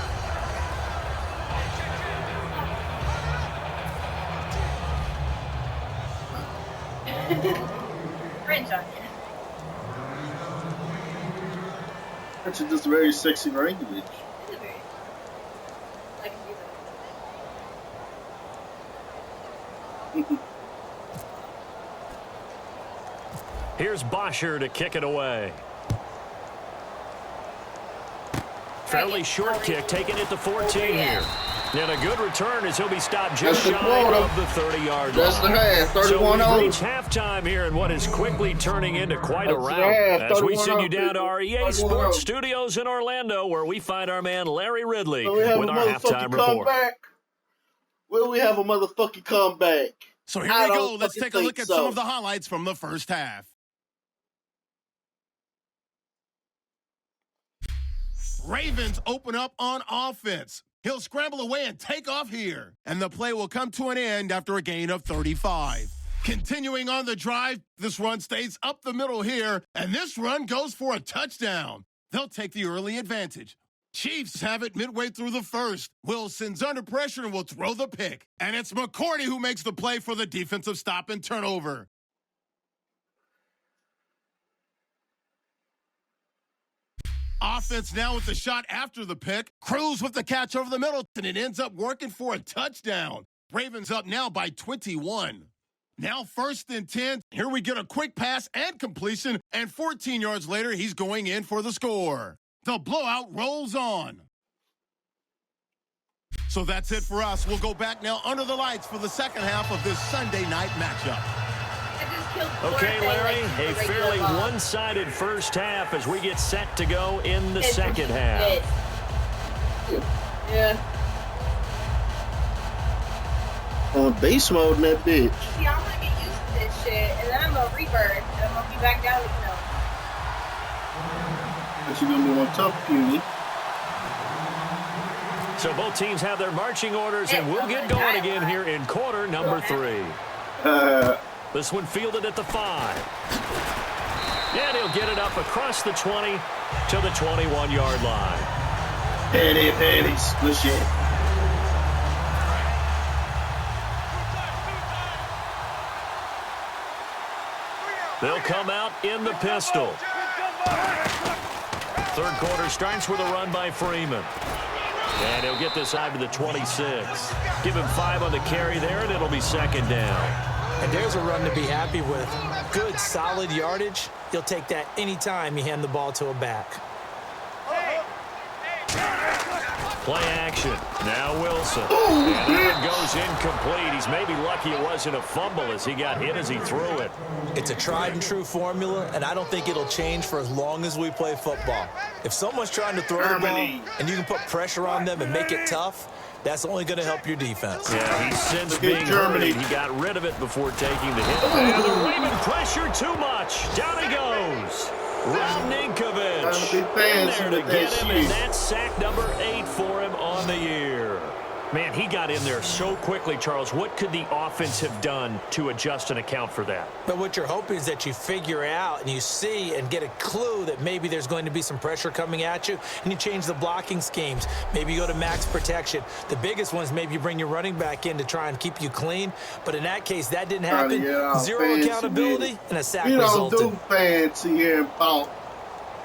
That's just very sexy language. Here's Bosher to kick it away. Fairly short kick, taking it to 14 here. And a good return as he'll be stopped just shy of the 30-yard line. That's the half, 31-0. So we reach halftime here in what is quickly turning into quite a rout. As we send you down to our EA Sports Studios in Orlando, where we find our man Larry Ridley with our halftime report. Will we have a motherfucking comeback? So here we go. Let's take a look at some of the highlights from the first half. Ravens open up on offense. He'll scramble away and take off here. And the play will come to an end after a gain of 35. Continuing on the drive, this run stays up the middle here, and this run goes for a touchdown. They'll take the early advantage. Chiefs have it midway through the first. Wilson's under pressure and will throw the pick. And it's McCourty who makes the play for the defensive stop and turnover. Offense now with the shot after the pick. Cruz with the catch over the middle, and it ends up working for a touchdown. Ravens up now by 21. Now 1st and 10. Here we get a quick pass and completion, and 14 yards later, he's going in for the score. The blowout rolls on. So that's it for us. We'll go back now under the lights for the second half of this Sunday night matchup. Okay, Larry, a fairly one-sided first half as we get set to go in the second half. Yeah. On base mode in that bitch. See, I'm going to get used to this shit, and then I'm going to rebirth, and I'm going to be back down, But you're going to be on tough, puny. So both teams have their marching orders, and we'll get going again here in quarter number 3. This one fielded at the 5. And he'll get it up across the 20 to the 21-yard line. Pennies. Good shit. They'll come out in the pistol. Third quarter starts with a run by Freeman. And he'll get this out to the 26. Give him 5 on the carry there, and it'll be second down. And there's a run to be happy with. Good, solid yardage. He'll take that anytime you hand the ball to a back. Play action. Now Wilson. And that one goes incomplete. He's maybe lucky it wasn't a fumble as he got hit as he threw it. It's a tried and true formula, and I don't think it'll change for as long as we play football. If someone's trying to throw the ball and you can put pressure on them and make it tough, that's only going to help your defense. Yeah, he's since being hurried. He got rid of it before taking the hit. And the Raven pressure too much. Down he goes. Radninkovich in there to get him, and that's sack number 8 for him on the year. Man, he got in there so quickly, Charles. What could the offense have done to adjust and account for that? But what you're hoping is that you figure out and you see and get a clue that maybe there's going to be some pressure coming at you, and you change the blocking schemes. Maybe you go to max protection. The biggest one is maybe you bring your running back in to try and keep you clean. But in that case, that didn't happen. Zero accountability and a sack resulted. We don't do fancy here in Baltimore.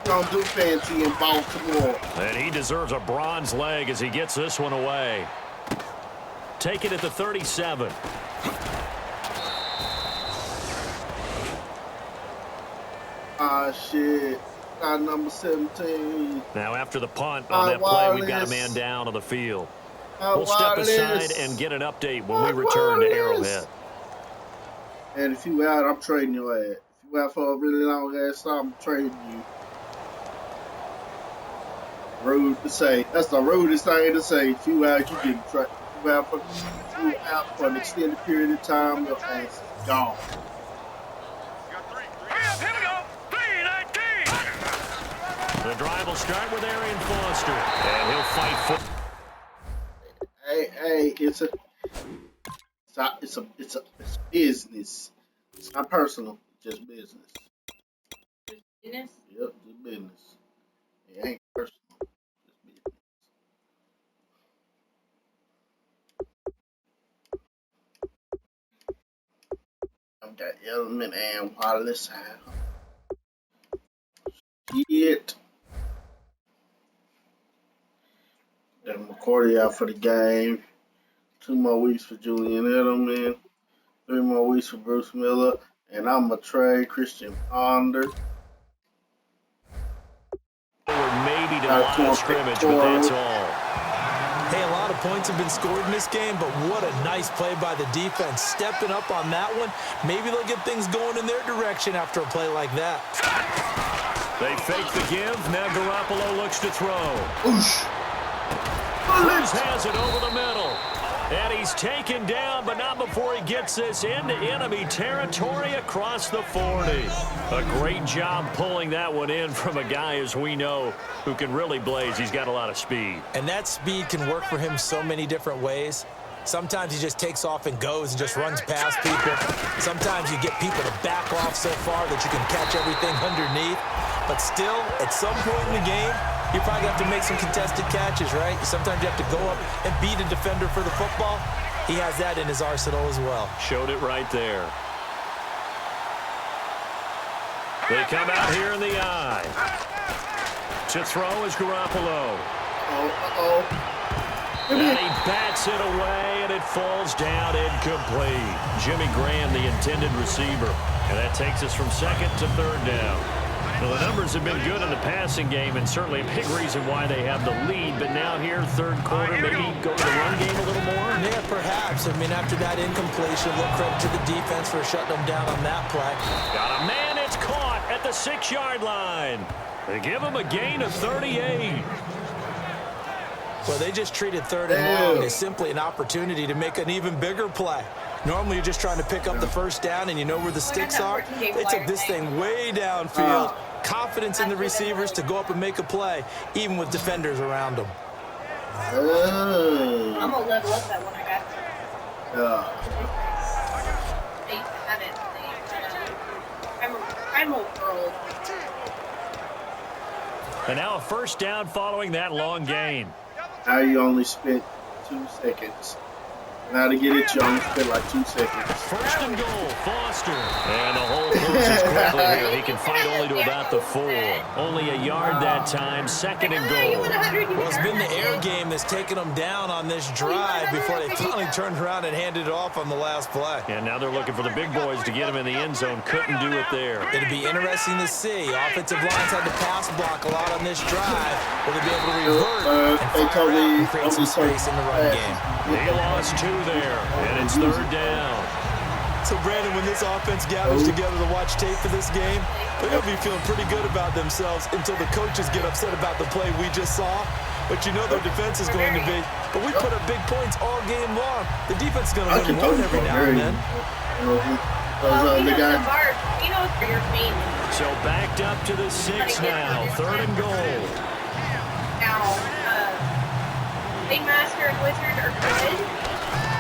We don't do fancy in Baltimore. And he deserves a bronze leg as he gets this one away. Take it at the 37. Ah, shit. Got number 17. Now, after the punt on that play, we've got a man down on the field. We'll step aside and get an update when we return to Arrowhead. And if you out, I'm trading your ass. If you out for a really long ass time, I'm trading you. Rude to say. That's the rudest thing to say. If you out, you get traded. Out for an extended period of time, your ass is gone. Here we go. 3-19. The drive will start with Arian Foster, and he'll fight for. Hey, it's business. It's not personal, just business. Business? Yep, just business. It ain't personal. Got Element and Wallace out. Shit. Got McCourty out for the game. 2 more weeks for Julian Edelman. 3 more weeks for Bruce Miller. And I'm going to trade Christian Ponder. Or maybe to the line of scrimmage, but that's all. Hey, a lot of points have been scored in this game, but what a nice play by the defense. Stepping up on that one, maybe they'll get things going in their direction after a play like that. They fake the give. Now Garoppolo looks to throw. Cruz has it over the middle. And he's taken down, but not before he gets this into enemy territory across the 40. A great job pulling that one in from a guy, as we know, who can really blaze. He's got a lot of speed. And that speed can work for him so many different ways. Sometimes he just takes off and goes and just runs past people. Sometimes you get people to back off so far that you can catch everything underneath. But still, at some point in the game, you probably have to make some contested catches, right? Sometimes you have to go up and beat a defender for the football. He has that in his arsenal as well. Showed it right there. They come out here in the eye. To throw is Garoppolo. And he bats it away, and it falls down incomplete. Jimmy Graham, the intended receiver. And that takes us from 2nd to 3rd down. Well, the numbers have been good in the passing game, and certainly a big reason why they have the lead. But now here, 3rd quarter, maybe go to the run game a little more? Yeah, perhaps. I mean, after that incompletion, a little credit to the defense for shutting them down on that play. Got a man, it's caught at the 6-yard line. They give him a gain of 38. Well, they just treated 3rd and long as simply an opportunity to make an even bigger play. Normally, you're just trying to pick up the 1st down, and you know where the sticks are. They took this thing way downfield. Confidence in the receivers to go up and make a play, even with defenders around them. I'm going to level up that one I got. They have it. I'm a girl. And now a 1st down following that long gain. Now you only spent 2 seconds. Now to get it, you only spent like 2 seconds. 1st and goal, Foster. And the whole moves it quickly here. He can fight only to about the 4. Only a yard that time, 2nd and goal. Well, it's been the air game that's taken them down on this drive before they finally turned around and handed it off on the last play. And now they're looking for the big boys to get him in the end zone. Couldn't do it there. It'll be interesting to see. Offensive lines had to pass block a lot on this drive. Will they be able to revert and fire out and create some space in the run game? They lost 2 there, and it's 3rd down. So, Brandon, when this offense gathers together to watch tape for this game, they're going to be feeling pretty good about themselves until the coaches get upset about the play we just saw. But you know their defense is going to be. But we put up big points all game long. The defense is going to win one every now and then. So backed up to the 6 now. 3rd and goal. Now, Big Master and Wizard are good.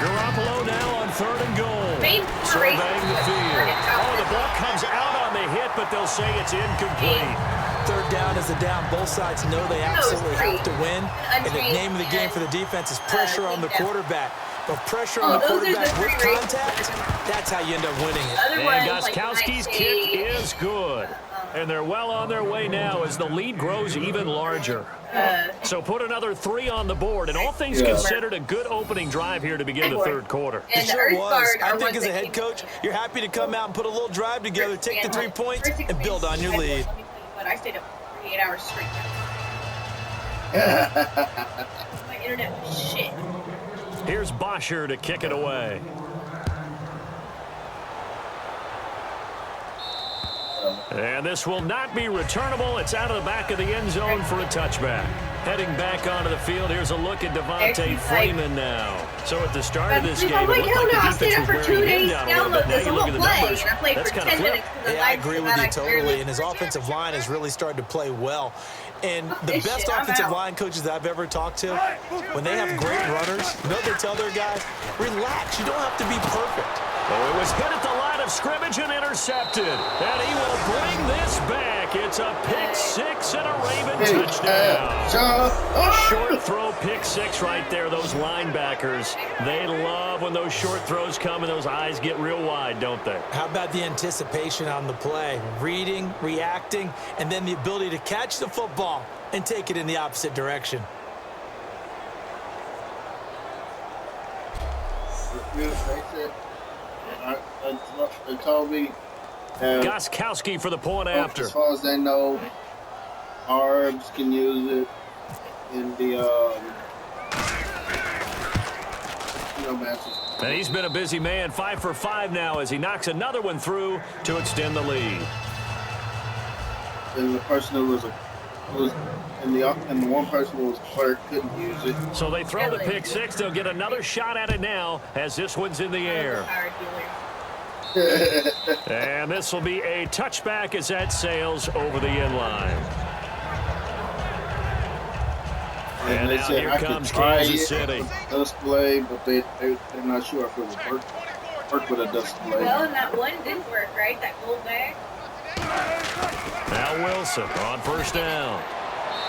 Garoppolo now on 3rd and goal. Surveying the field. Oh, the ball comes out on the hit, but they'll say it's incomplete. 3rd down is a down. Both sides know they absolutely have to win. And the name of the game for the defense is pressure on the quarterback. But pressure on the quarterback with contact, that's how you end up winning it. And Gostkowski's kick is good. And they're well on their way now as the lead grows even larger. So put another 3 on the board, and all things considered, a good opening drive here to begin the 3rd quarter. It sure was. I think as a head coach, you're happy to come out and put a little drive together, take the 3 points, and build on your lead. But I stayed up for 48 hours straight. My internet was shit. Here's Bosher to kick it away. And this will not be returnable. It's out of the back of the end zone for a touchback. Heading back onto the field, here's a look at Devontae Freeman now. So at the start of this game, it looked like the defense was wearing him down a little bit. Now you look at the numbers, that's kind of flipped. Yeah, I agree with you totally, and his offensive line has really started to play well. And the best offensive line coaches that I've ever talked to, when they have great runners, you know what they tell their guys? Relax, you don't have to be perfect. Oh, it was hit at the line of scrimmage and intercepted. And he will bring this back. It's a pick 6 and a Raven touchdown. Short throw, pick 6 right there. Those linebackers, they love when those short throws come and those eyes get real wide, don't they? How about the anticipation on the play? Reading, reacting, and then the ability to catch the football and take it in the opposite direction. They told me Gostkowski for the point after. As far as they know, Arbs can use it in the matches. And he's been a busy man, 5 for 5 now as he knocks another one through to extend the lead. And the person who was and the one person who was clerk couldn't use it. So they throw the pick 6. They'll get another shot at it now as this one's in the air. And this will be a touchback as that sails over the end line. And now here comes Kansas City. Display, but they're not sure if it would work with a display. Well, and that one didn't work, right? That gold bag. Now Wilson on 1st down.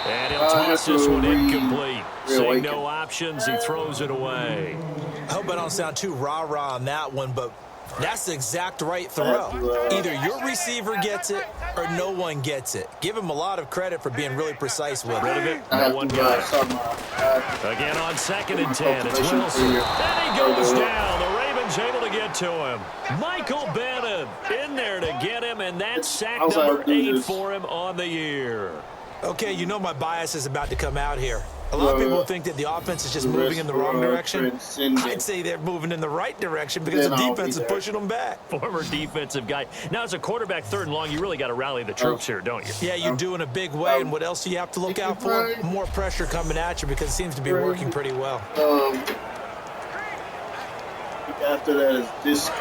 And he'll toss this one incomplete. Saying no options, he throws it away. I hope I don't sound too rah-rah on that one, but that's the exact right throw. Either your receiver gets it or no one gets it. Give him a lot of credit for being really precise with it. No one got it. Again on 2nd and 10. It's Wilson. And he goes down. The Ravens able to get to him. Michael Bennett in there to get him, and that's sack number 8 for him on the year. Okay, you know my bias is about to come out here. A lot of people think that the offense is just moving in the wrong direction. I'd say they're moving in the right direction because the defense is pushing them back. Former defensive guy. Now, as a quarterback 3rd and long, you really got to rally the troops here, don't you? Yeah, you do in a big way. And what else do you have to look out for? More pressure coming at you because it seems to be working pretty well. After that is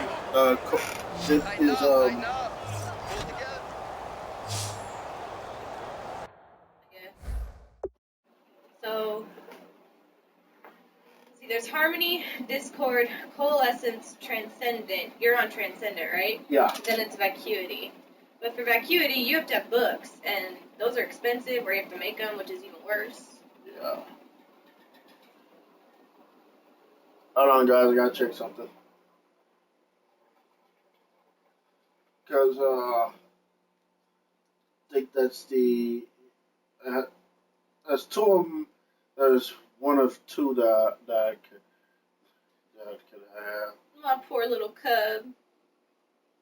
So, see, there's Harmony, Discord, Coalescence, Transcendent. You're on Transcendent, right? Yeah. Then it's Vacuity. But for Vacuity, you have to have books, and those are expensive, or you have to make them, which is even worse. Yeah. Hold on, guys. I gotta check something. Because I think that's that's two of them. There's one of two that I could have. My poor little cub.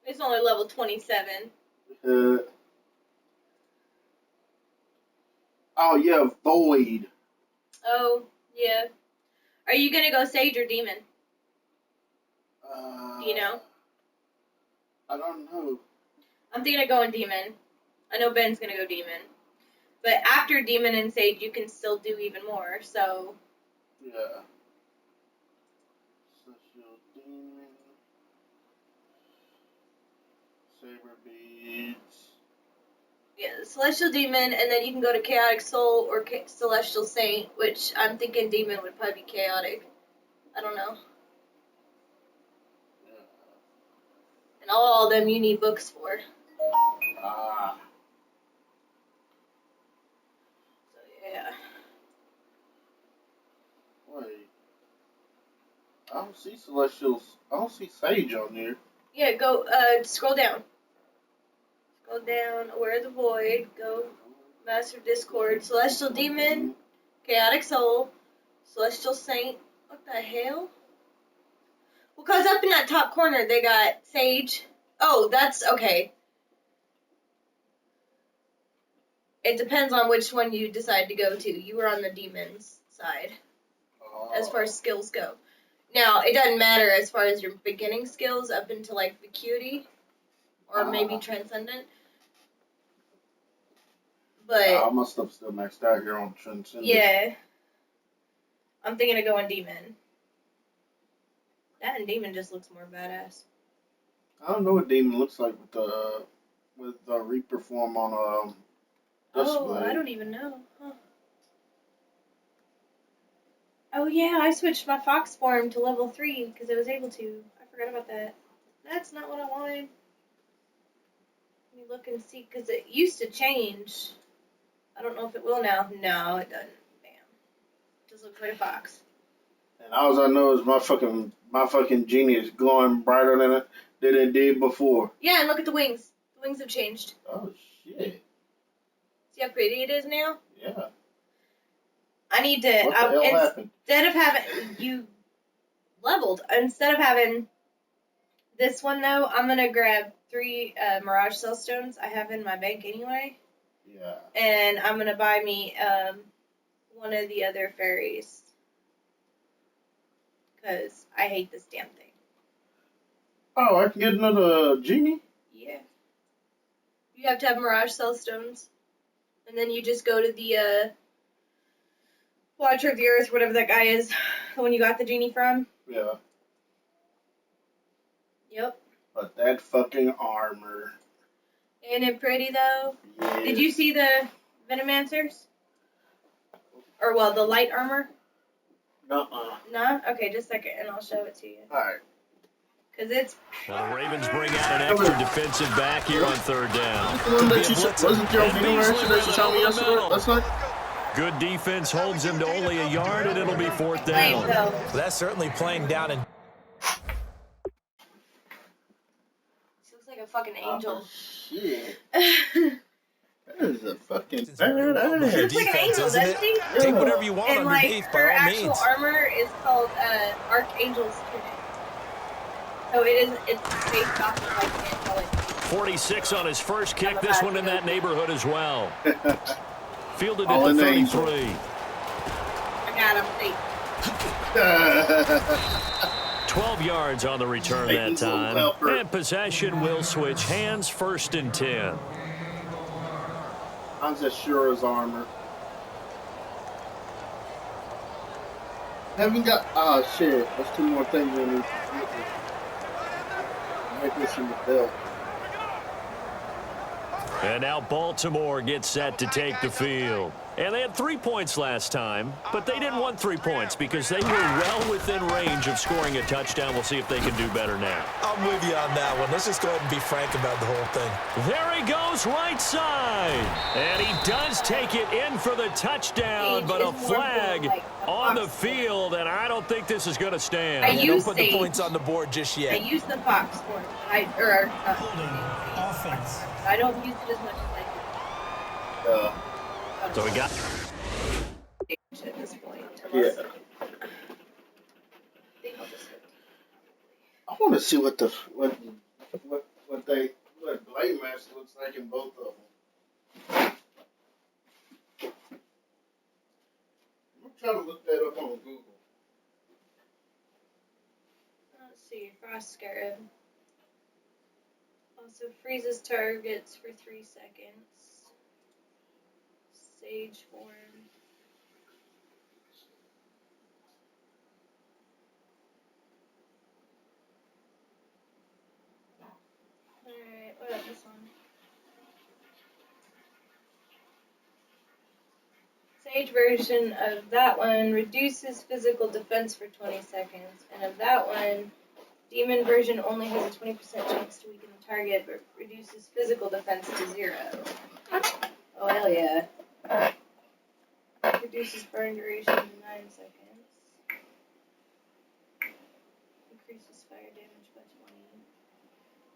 It's only level 27. Oh yeah, Void. Oh, yeah. Are you gonna go Sage or Demon? Do you know? I don't know. I'm thinking of going Demon. I know Ben's gonna go Demon. But after Demon and Sage, you can still do even more, so... Yeah. Celestial Demon. Saber Beads. Yeah, Celestial Demon, and then you can go to Chaotic Soul or Celestial Saint, which I'm thinking Demon would probably be Chaotic. I don't know. Yeah. And all of them you need books for. Ah. So, yeah. Wait. I don't see Celestials. I don't see Sage on there. Yeah, go, scroll down. Scroll down, Aware of the Void, go Master of Discord, Celestial Demon, Chaotic Soul, Celestial Saint. What the hell? Well, because up in that top corner, they got Sage. Oh, that's okay. It depends on which one you decide to go to. You were on the Demon's side, as far as skills go. Now, it doesn't matter as far as your beginning skills up into, like, Vacuity, or maybe Transcendent. But my stuff's still maxed out here on Transcendent. yeah, I'm thinking of going Demon. That and Demon just looks more badass. I don't know what Demon looks like with the Reaper form on Oh, I don't even know. Huh. Oh yeah, I switched my Fox form to level 3 because I was able to. I forgot about that. That's not what I wanted. Let me look and see because it used to change. I don't know if it will now. No, it doesn't. Damn. Just looks like a fox. And all I know is my fucking genie is glowing brighter than it did before. Yeah, and look at the wings. The wings have changed. Oh shit. See how pretty it is now? Yeah. I need to. What the hell happened? Instead of having you leveled, instead of having this one though, I'm gonna grab 3 Mirage Cellstones I have in my bank anyway. Yeah. And I'm gonna buy me one of the other fairies because I hate this damn thing. Oh, I can get another genie? Yeah. You have to have Mirage Cellstones, and then you just go to the Watcher of the Earth, whatever that guy is, the one you got the genie from. Yeah. Yep. But that fucking armor. Ain't it pretty though? Yeah. Did you see the Venomancers? Or well, the light armor? Nuh-uh. No? Okay, just a second, and I'll show it to you. Alright. Because it's... Well, the Ravens bring out an extra defensive back here on 3rd down. The one that wasn't your interaction that you showed me yesterday? That's not... Good defense holds him to only a yard, and it'll be 4th down. Though. That's certainly playing down and She looks like a fucking angel. Oh, shit. That is a fucking badass. She looks like an angel, doesn't she? take whatever you want And underneath, like, by her all actual means. armor is called Archangel's Tunic. So it's based off of like angelic. 46 on his first kick. This one in that neighborhood as well. Fielded All at in the the 33. I got him. 12 yards on the return that Angel time. helper. And possession will switch hands, 1st and 10. I'm just sure as armor. Haven't got... Oh, shit. There's 2 more things we need to do. Make this in the belt. And now Baltimore gets set to take the field. And they had 3 points last time, but they didn't want 3 points because they were well within range of scoring a touchdown. We'll see if they can do better now. I'm with you on that one. Let's just go ahead and be frank about the whole thing. There he goes right side. And he does take it in for the touchdown, but a flag on the field, and I don't think this is going to stand. Don't put the points on the board just yet. I use the Fox for it. Offense. I don't use it as much as I do. So we got... At this point. Yeah. I want to see what Blade Master looks like in both of them. I'm trying to look that up on Google. Let's see, Frost Scarab. Also freezes targets for 3 seconds. Sage form. Alright, what about this one? Sage version of that one reduces physical defense for 20 seconds, and of that one, Demon version only has a 20% chance to weaken the target, but reduces physical defense to 0. Oh, hell yeah. Reduces burn duration to 9 seconds. Increases fire damage by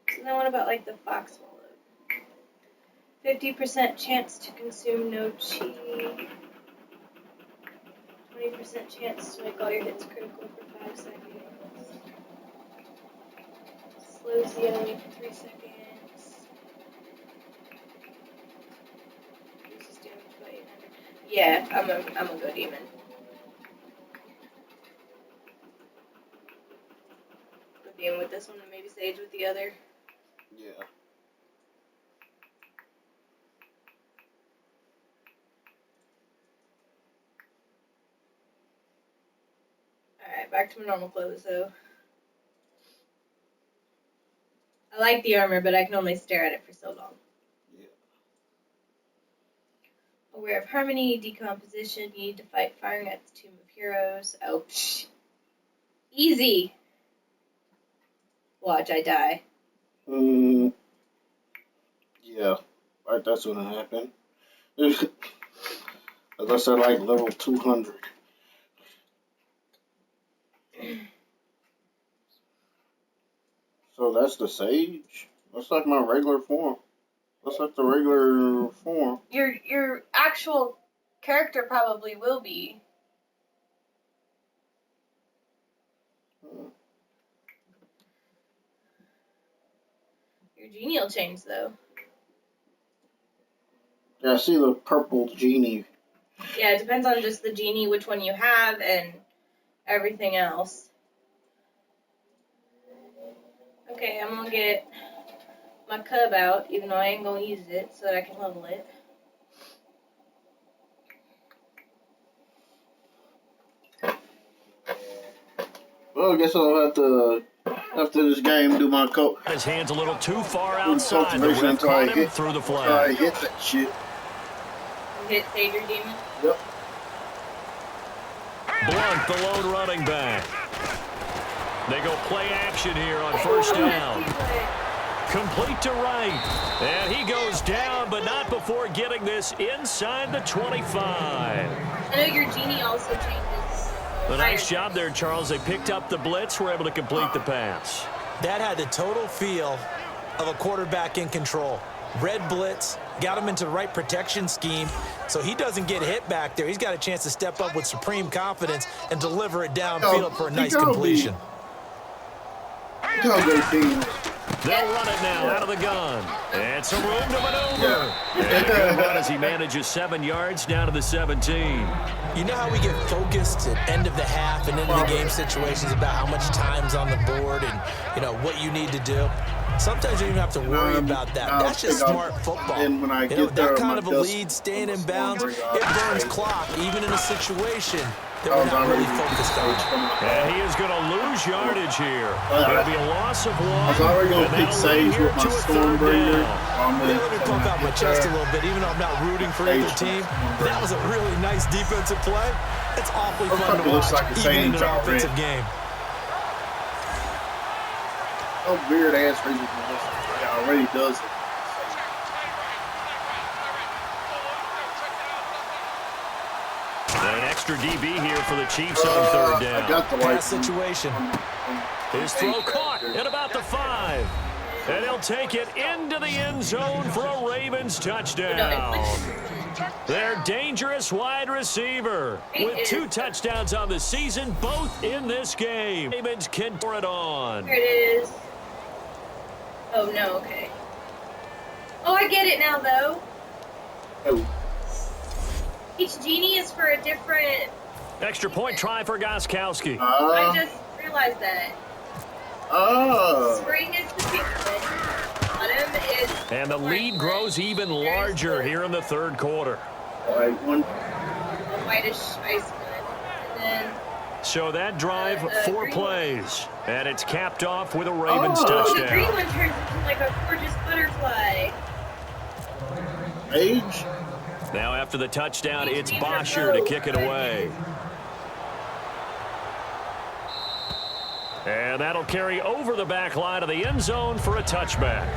20. So then what about like the Fox Wallet? 50% chance to consume no chi. 20% chance to make all your hits critical for 5 seconds. Slows the enemy for 3 seconds. Reduces damage by 800. Yeah, I'm a go demon. Go demon with this one and maybe Sage with the other. Yeah. Alright, back to my normal clothes though. I like the armor, but I can only stare at it for so long. Yeah. Aware of harmony, decomposition, you need to fight firing at the Tomb of Heroes. Oh, psh. Easy! Watch, I die. Yeah. Right, that's gonna happen. Unless they're like level 200. So that's the Sage? That's like my regular form. That's like the regular form. Your actual character probably will be. Your genie will change though. Yeah, I see the purple genie. Yeah, it depends on just the genie, which one you have, and everything else. Okay, I'm gonna get my cub out, even though I ain't gonna use it, so that I can level it. Well, I guess I'll have to, after this game, do my coat. His hand's a little too far outside. The Cultivation ref until caught I him hit, through the until I flag. hit that shit. You hit Savior Demon. Yep. Blunt, the lone running back. They go play action here on first down. Complete to right. And he goes down, but not before getting this inside the 25. I know your genie also changes. A nice job there, Charles. They picked up the blitz, were able to complete the pass. That had the total feel of a quarterback in control. Red blitz, got him into the right protection scheme, so he doesn't get hit back there. He's got a chance to step up with supreme confidence and deliver it downfield for a nice completion. They'll run it now out of the gun. And some room to maneuver. And a good run as he manages 7 yards down to the 17. You know how we get focused at end of the half and into the game situations about how much time's on the board and, you know, what you need to do? Sometimes you don't even have to worry about that. That's just smart football. You know, that kind of a lead staying in bounds, it burns clock, even in a situation that we're not really focused on. And he is going to lose yardage here. It'll be a loss of 1. I was already going to pick Sage with my Stormbringer. Let me pump out my chest a little bit, even though I'm not rooting for either team. That was a really nice defensive play. It's awfully fun to watch, even in an offensive game. some weird ass reason for this. He already does it. An extra DB here for the Chiefs on third down. I got the Pass situation. His throw caught at about the 5. And he'll take it into the end zone for a Ravens touchdown. Their dangerous wide receiver with 2 touchdowns on the season, both in this game. Ravens can pour it on. Here it is. Oh, no, okay. Oh, I get it now, though. Oh. Each genie is for a different... Extra point try for Gostkowski. I just realized that. Spring is the pink one. Autumn is... And the lead grows even larger here in the third quarter. One. A whitish ice one. And then... So that drive, 4 plays. And it's capped off with a Ravens the touchdown. green one turns into like a gorgeous butterfly. Age. Now after the touchdown, it's Bosher to kick it away. And that'll carry over the back line of the end zone for a touchback.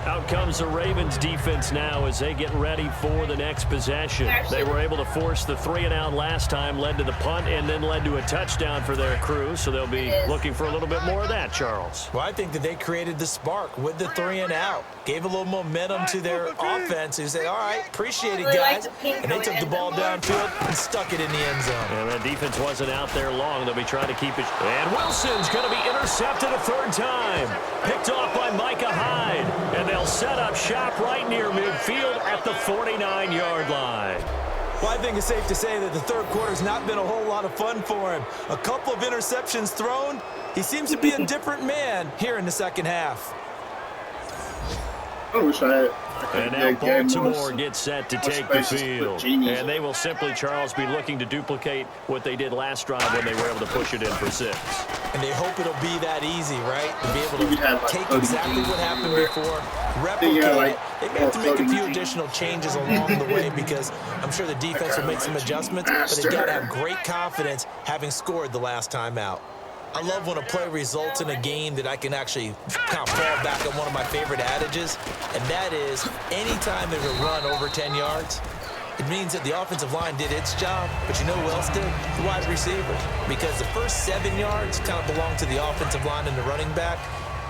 Out comes the Ravens defense now as they get ready for the next possession. They were able to force the 3-and-out last time, led to the punt, and then led to a touchdown for their crew. So they'll be looking for a little bit more of that, Charles. Well, I think that they created the spark with the 3-and-out. Gave a little momentum to their offense. Who say, all right, appreciate it, guys. And they took the ball downfield and stuck it in the end zone. And that defense wasn't out there long. They'll be trying to keep it. And Wilson's going to be intercepted a third time. Picked off by Micah Hyde. And they'll set up shop right near midfield at the 49-yard line. Well, I think it's safe to say that the third quarter's not been a whole lot of fun for him. A couple of interceptions thrown. He seems to be a different man here in the second half. I wish I had. And now Baltimore gets set to take the field. And they will simply, Charles, be looking to duplicate what they did last drive when they were able to push it in for 6. And they hope it'll be that easy, right? To be able to take exactly what happened before, replicate it. They may have to make a few additional changes along the way because I'm sure the defense will make some adjustments, but they've got to have great confidence having scored the last time out. I love when a play results in a game that I can actually kind of fall back on one of my favorite adages, and that is anytime there's a run over 10 yards, it means that the offensive line did its job, but you know who else did? The wide receivers. Because the first 7 yards kind of belong to the offensive line and the running back.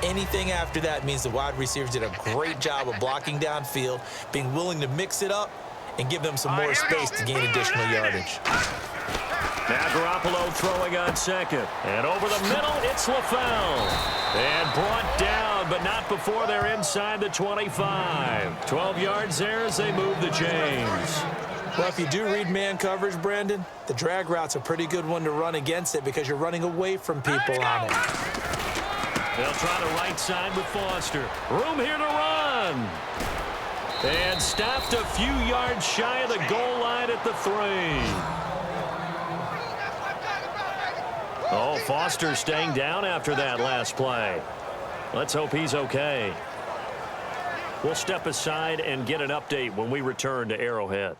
Anything after that means the wide receivers did a great job of blocking downfield, being willing to mix it up, and give them some more space to gain additional yardage. Now Garoppolo throwing on second. And over the middle, it's LaFell. And brought down, but not before they're inside the 25. 12 yards there as they move the chains. Well, if you do read man coverage, Brandon, the drag route's a pretty good one to run against it because you're running away from people on it. They'll try the right side with Foster. Room here to run. And stopped a few yards shy of the goal line at the 3. Oh, Foster staying down after that last play. Let's hope he's okay. We'll step aside and get an update when we return to Arrowhead.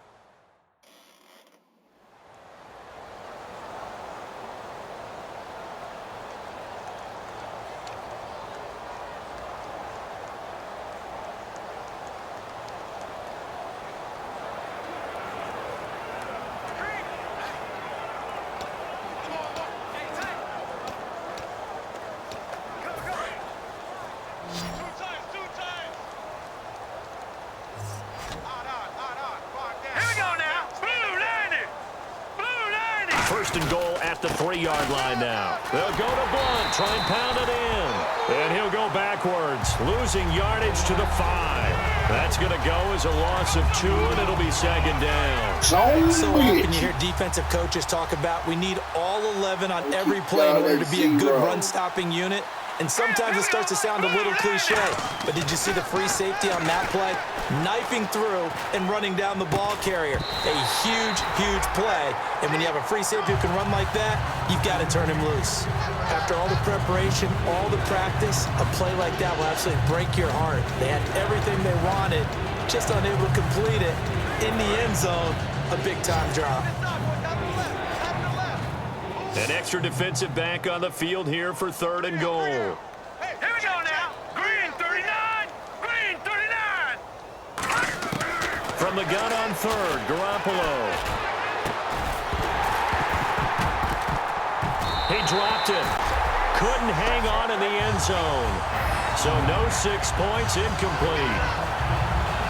First and goal at the 3-yard line now. They'll go to Blunt, try and pound it in. And he'll go backwards, losing yardage to the 5. That's going to go as a loss of 2, and it'll be second down. So often you hear defensive coaches talk about we need all 11 on every play in order to be a good run-stopping unit. And sometimes it starts to sound a little cliche. But did you see the free safety on that play? Knifing through and running down the ball carrier. A huge, huge play. And when you have a free safety who can run like that, you've got to turn him loose. After all the preparation, all the practice, a play like that will absolutely break your heart. They had everything they wanted, just unable to complete it. In the end zone, a big-time drop. An extra defensive back on the field here for 3rd and goal. Hey, here we go now. From the gun on third, Garoppolo. He dropped it. Couldn't hang on in the end zone. So no 6 points, incomplete.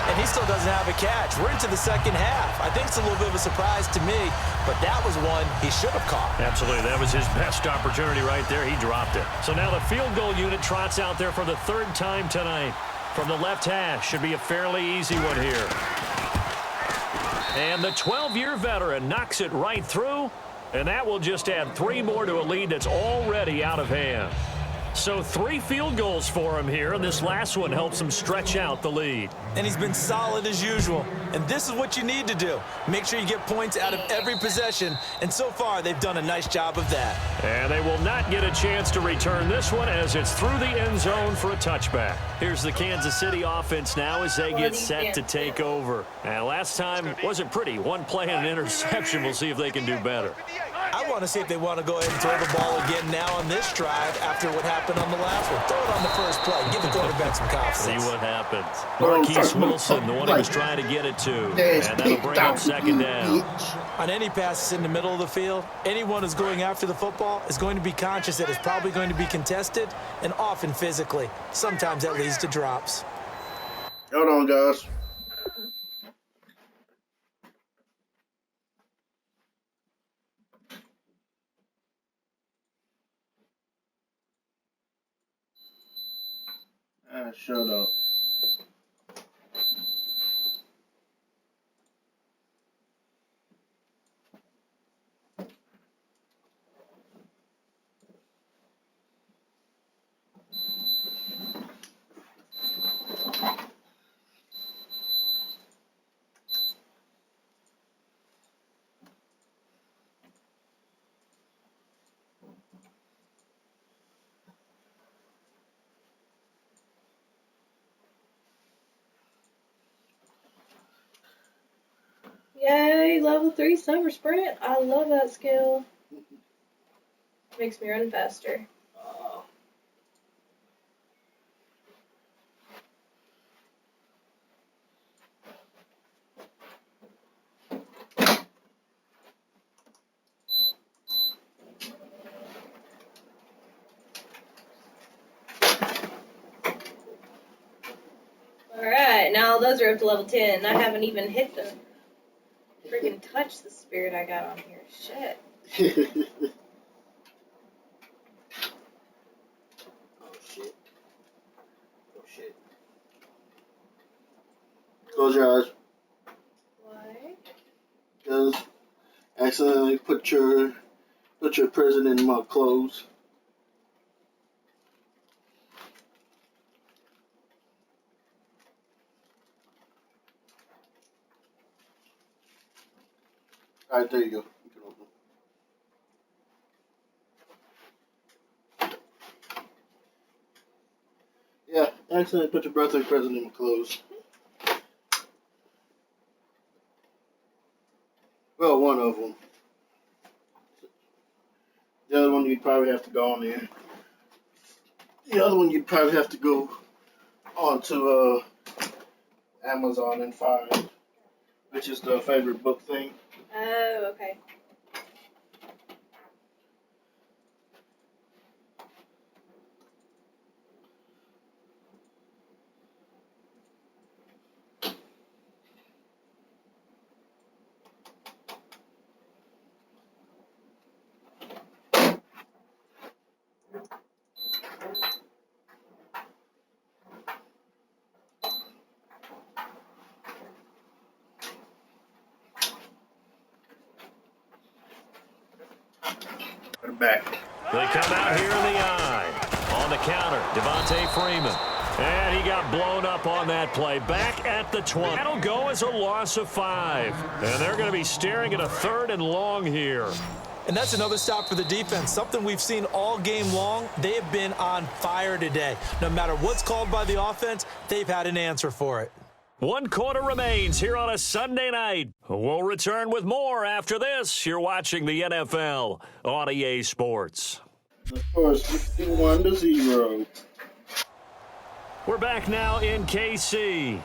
And he still doesn't have a catch. We're into the second half. I think it's a little bit of a surprise to me, but that was one he should have caught. Absolutely. That was his best opportunity right there. He dropped it. So now the field goal unit trots out there for the third time tonight. From the left hash, should be a fairly easy one here. And the 12-year veteran knocks it right through, and that will just add 3 more to a lead that's already out of hand. So 3 field goals for him here, and this last one helps him stretch out the lead. And he's been solid as usual. And this is what you need to do. Make sure you get points out of every possession. And so far, they've done a nice job of that. And they will not get a chance to return this one as it's through the end zone for a touchback. Here's the Kansas City offense now as they get set to take over. And last time wasn't pretty. 1 play and an interception. We'll see if they can do better. I want to see if they want to go ahead and throw the ball again now on this drive after what happened on the last one. Throw it on the first play. Give the quarterback some confidence. See what happens. Marquise Wilson, the one he was trying to get it to. And that'll bring up second down. On any passes in the middle of the field, anyone who's going after the football is going to be conscious that it's probably going to be contested and often physically. Sometimes that leads to drops. Hold on, guys. Shut up. Yay, level 3 summer sprint. I love that skill. Makes me run faster. Alright, now those are up to level 10. I haven't even hit them. Freaking touch the spirit I got on here. Shit. Oh shit. Oh shit. Close your eyes. Why? Because accidentally put your present in my clothes. All right, there you go. You can open. Yeah, accidentally put your birthday present in my clothes. Well, one of them. The other one you'd probably have to go on there. The other one you'd probably have to go onto Amazon and find, which is the favorite book thing. Oh, okay. Back. They come out here in the eye. On the counter, Devontae Freeman. And he got blown up on that play. Back at the 20. That'll go as a loss of 5. And they're going to be staring at a 3rd and long here. And that's another stop for the defense. Something we've seen all game long. They have been on fire today. No matter what's called by the offense, they've had an answer for it. 1 quarter remains here on a Sunday night. We'll return with more after this. You're watching the NFL on EA Sports. The score is 61-0. We're back now in KC.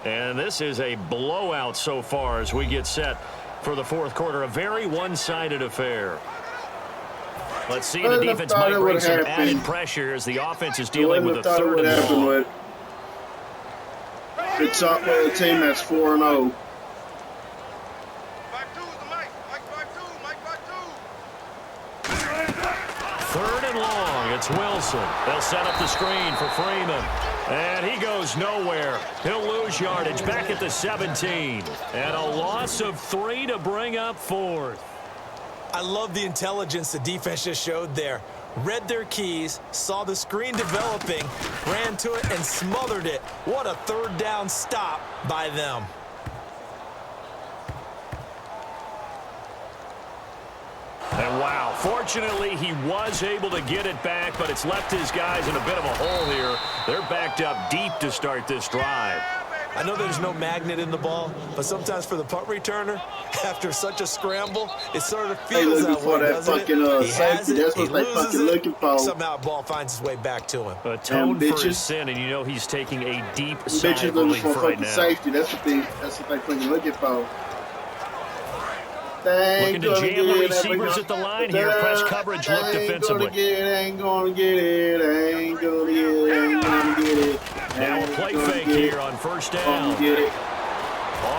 And this is a blowout so far as we get set for the fourth quarter. A very one-sided affair. Let's see, the defense might bring some added pressure as the offense is dealing with a third and long. It's up with a team that's 4-0. Third and long. It's Wilson. They'll set up the screen for Freeman. And he goes nowhere. He'll lose yardage back at the 17. And a loss of 3 to bring up fourth. I love the intelligence the defense just showed there. Read their keys, saw the screen developing, ran to it, and smothered it. What a third down stop by them. And wow, fortunately he was able to get it back, but it's left his guys in a bit of a hole here. They're backed up deep to start this drive. I know there's no magnet in the ball, but sometimes for the punt returner, after such a scramble, it sort of feels that way, doesn't it? He has it, he loses it, somehow the ball finds its way back to him. A tone for his sin, and you know he's taking a deep sigh of relief right now. Safety. That's what they fucking looking for. Looking to jam the receivers at the line here. Press coverage, look defensively. Ain't gonna get it. Now a play fake here on first down. On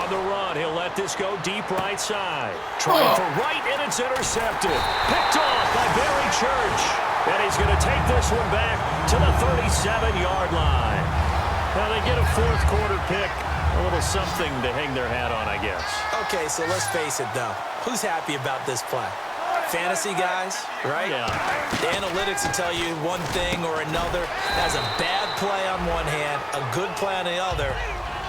the run, he'll let this go deep right side. Trying for right, and it's intercepted. Picked off by Barry Church. And he's going to take this one back to the 37-yard line. Now they get a fourth quarter pick. A little something to hang their hat on, I guess. Okay, so let's face it, though. Who's happy about this play? Fantasy guys, right? Yeah. The analytics will tell you one thing or another. That's a bad play on one hand, a good play on the other,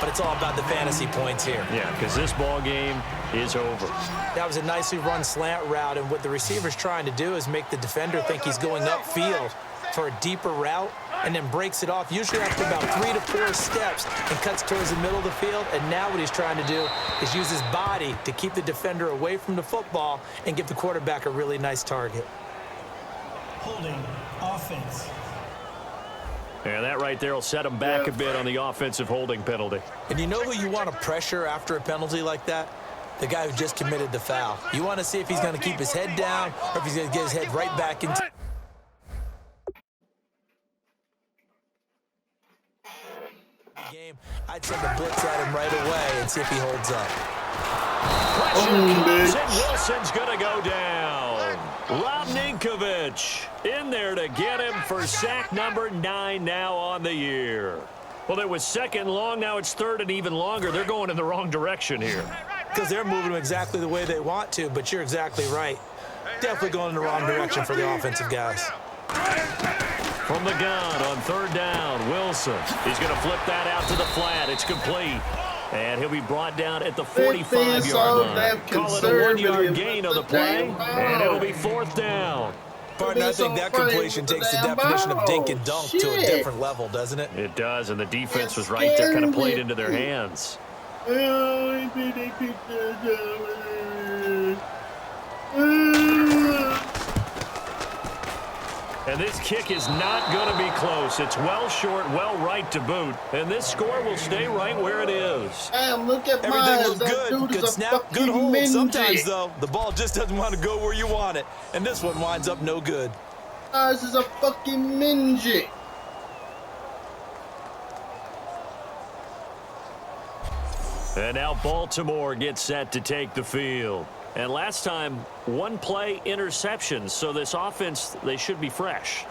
but it's all about the fantasy points here. Yeah, because this ball game is over. That was a nicely run slant route, and what the receiver's trying to do is make the defender think he's going upfield for a deeper route, and then breaks it off, usually after about 3 to 4 steps, and cuts towards the middle of the field. And now what he's trying to do is use his body to keep the defender away from the football and give the quarterback a really nice target. Holding offense. And that right there will set him back a bit on the offensive holding penalty. And you know who you want to pressure after a penalty like that? The guy who just committed the foul. You want to see if he's going to keep his head down or if he's going to get his head right back into game. I'd send a blitz at him right away and see if he holds up. Pressure comes, and Wilson's going to go down. Rob Ninkovich in there to get him for sack number 9 now on the year. Well, it was second long. Now it's third and even longer. They're going in the wrong direction here. Because they're moving them exactly the way they want to, but you're exactly right. Definitely going in the wrong direction for the offensive guys. From the gun on third down, Wilson. He's going to flip that out to the flat. It's complete. And he'll be brought down at the 45-yard line. Call it a 1-yard gain on the play, and it'll be fourth down. Pardon, I think that completion takes the definition of dink and dunk to a different level, doesn't it? It does, and the defense was right there, kind of played into their hands. And this kick is not going to be close. It's well short, well right to boot. And this score will stay right where it is. Damn, look at everything looks good. Good snap, good hold. Sometimes, though, the ball just doesn't want to go where you want it. And this one winds up no good. This is a fucking midget. And now Baltimore gets set to take the field. And last time, one play interception. So this offense, they should be fresh.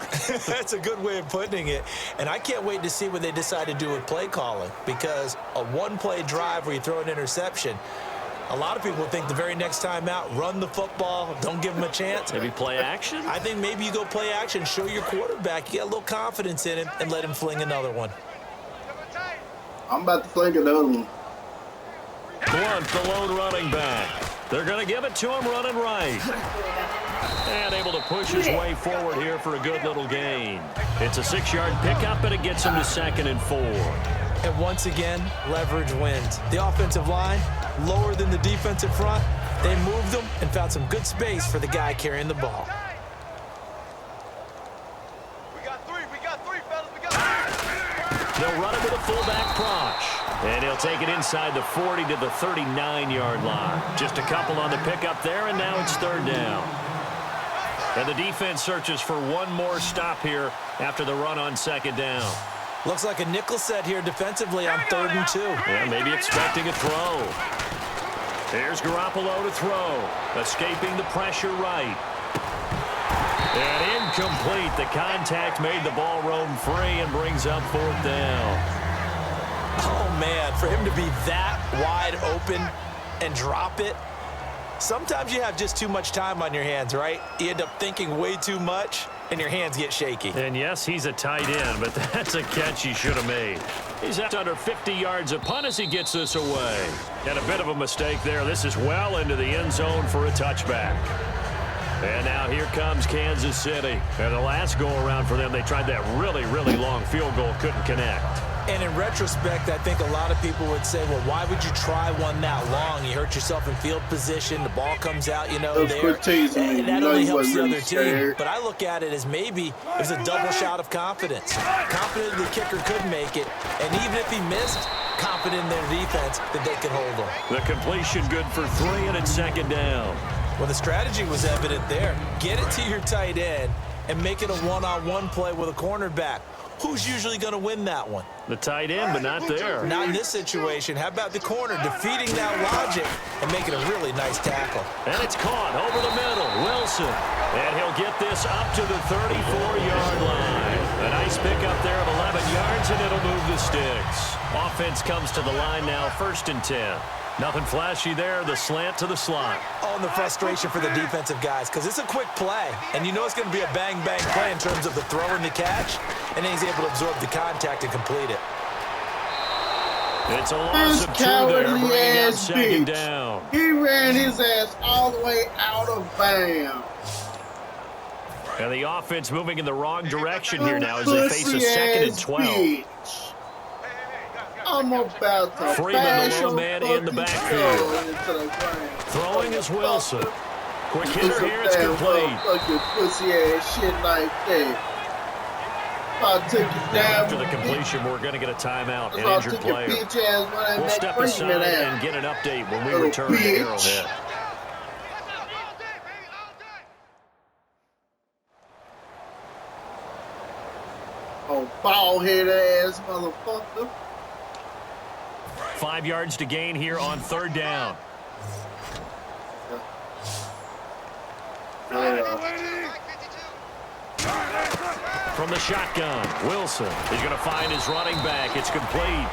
That's a good way of putting it. And I can't wait to see what they decide to do with play calling. Because a one-play drive where you throw an interception, a lot of people think the very next time out, run the football, don't give them a chance. Maybe play action? I think maybe you go play action, show your quarterback, you got a little confidence in him, and let him fling another one. I'm about to fling another one. Blunt, the lone running back. They're going to give it to him running right. And able to push his way forward here for a good little gain. It's a 6-yard pickup, and it gets him to 2nd and 4. And once again, leverage wins. The offensive line, lower than the defensive front. They moved them and found some good space for the guy carrying the ball. We got three, fellas. We got three. They'll run it with the fullback Prosh. And he'll take it inside the 40 to the 39-yard line. Just a couple on the pickup there, and now it's third down. And the defense searches for one more stop here after the run on second down. Looks like a nickel set here defensively on 3rd and 2. Yeah, maybe expecting a throw. Here's Garoppolo to throw. Escaping the pressure right. And incomplete. The contact made the ball roam free and brings up 4th down. Oh, man, for him to be that wide open and drop it. Sometimes you have just too much time on your hands, right? You end up thinking way too much, and your hands get shaky. And yes, he's a tight end, but that's a catch he should have made. He's at under 50 yards a punt as he gets this away. And a bit of a mistake there. This is well into the end zone for a touchback. And now here comes Kansas City. And the last go-around for them, they tried that really, really long field goal, couldn't connect. And in retrospect, I think a lot of people would say, well, why would you try one that long? You hurt yourself in field position. The ball comes out, there. And that only helps the other team. But I look at it as maybe it was a double shot of confidence. Confident the kicker could make it. And even if he missed, confident in their defense that they could hold him. The completion good for 3, and it's second down. Well, the strategy was evident there. Get it to your tight end and make it a one-on-one play with a cornerback. Who's usually going to win that one? The tight end, but not there. Not in this situation. How about the corner defeating that logic and making a really nice tackle? And it's caught over the middle. Wilson. And he'll get this up to the 34-yard line. A nice pickup there of 11 yards, and it'll move the sticks. Offense comes to the line now, 1st and 10. Nothing flashy there, the slant to the slot. Oh, and the frustration for the defensive guys, because it's a quick play, and you know it's going to be a bang-bang play in terms of the throw and the catch, and then he's able to absorb the contact and complete it. It's a loss of 2 there, bringing up second down. He ran his ass all the way out of bounds. And the offense moving in the wrong direction here now as they face a 2nd and 12. I'm about to Freeman, the lone man in the backfield. Throwing is Wilson. Quick hitter here, it's complete. Fucking pussy ass shit like that. I'll take it down. After the completion, we're going to get a timeout, an injured player. We'll step aside and get an update when we return to Arrowhead. Oh, bald-head ass motherfucker. 5 yards to gain here on 3rd down. From the shotgun, Wilson is going to find his running back. It's complete.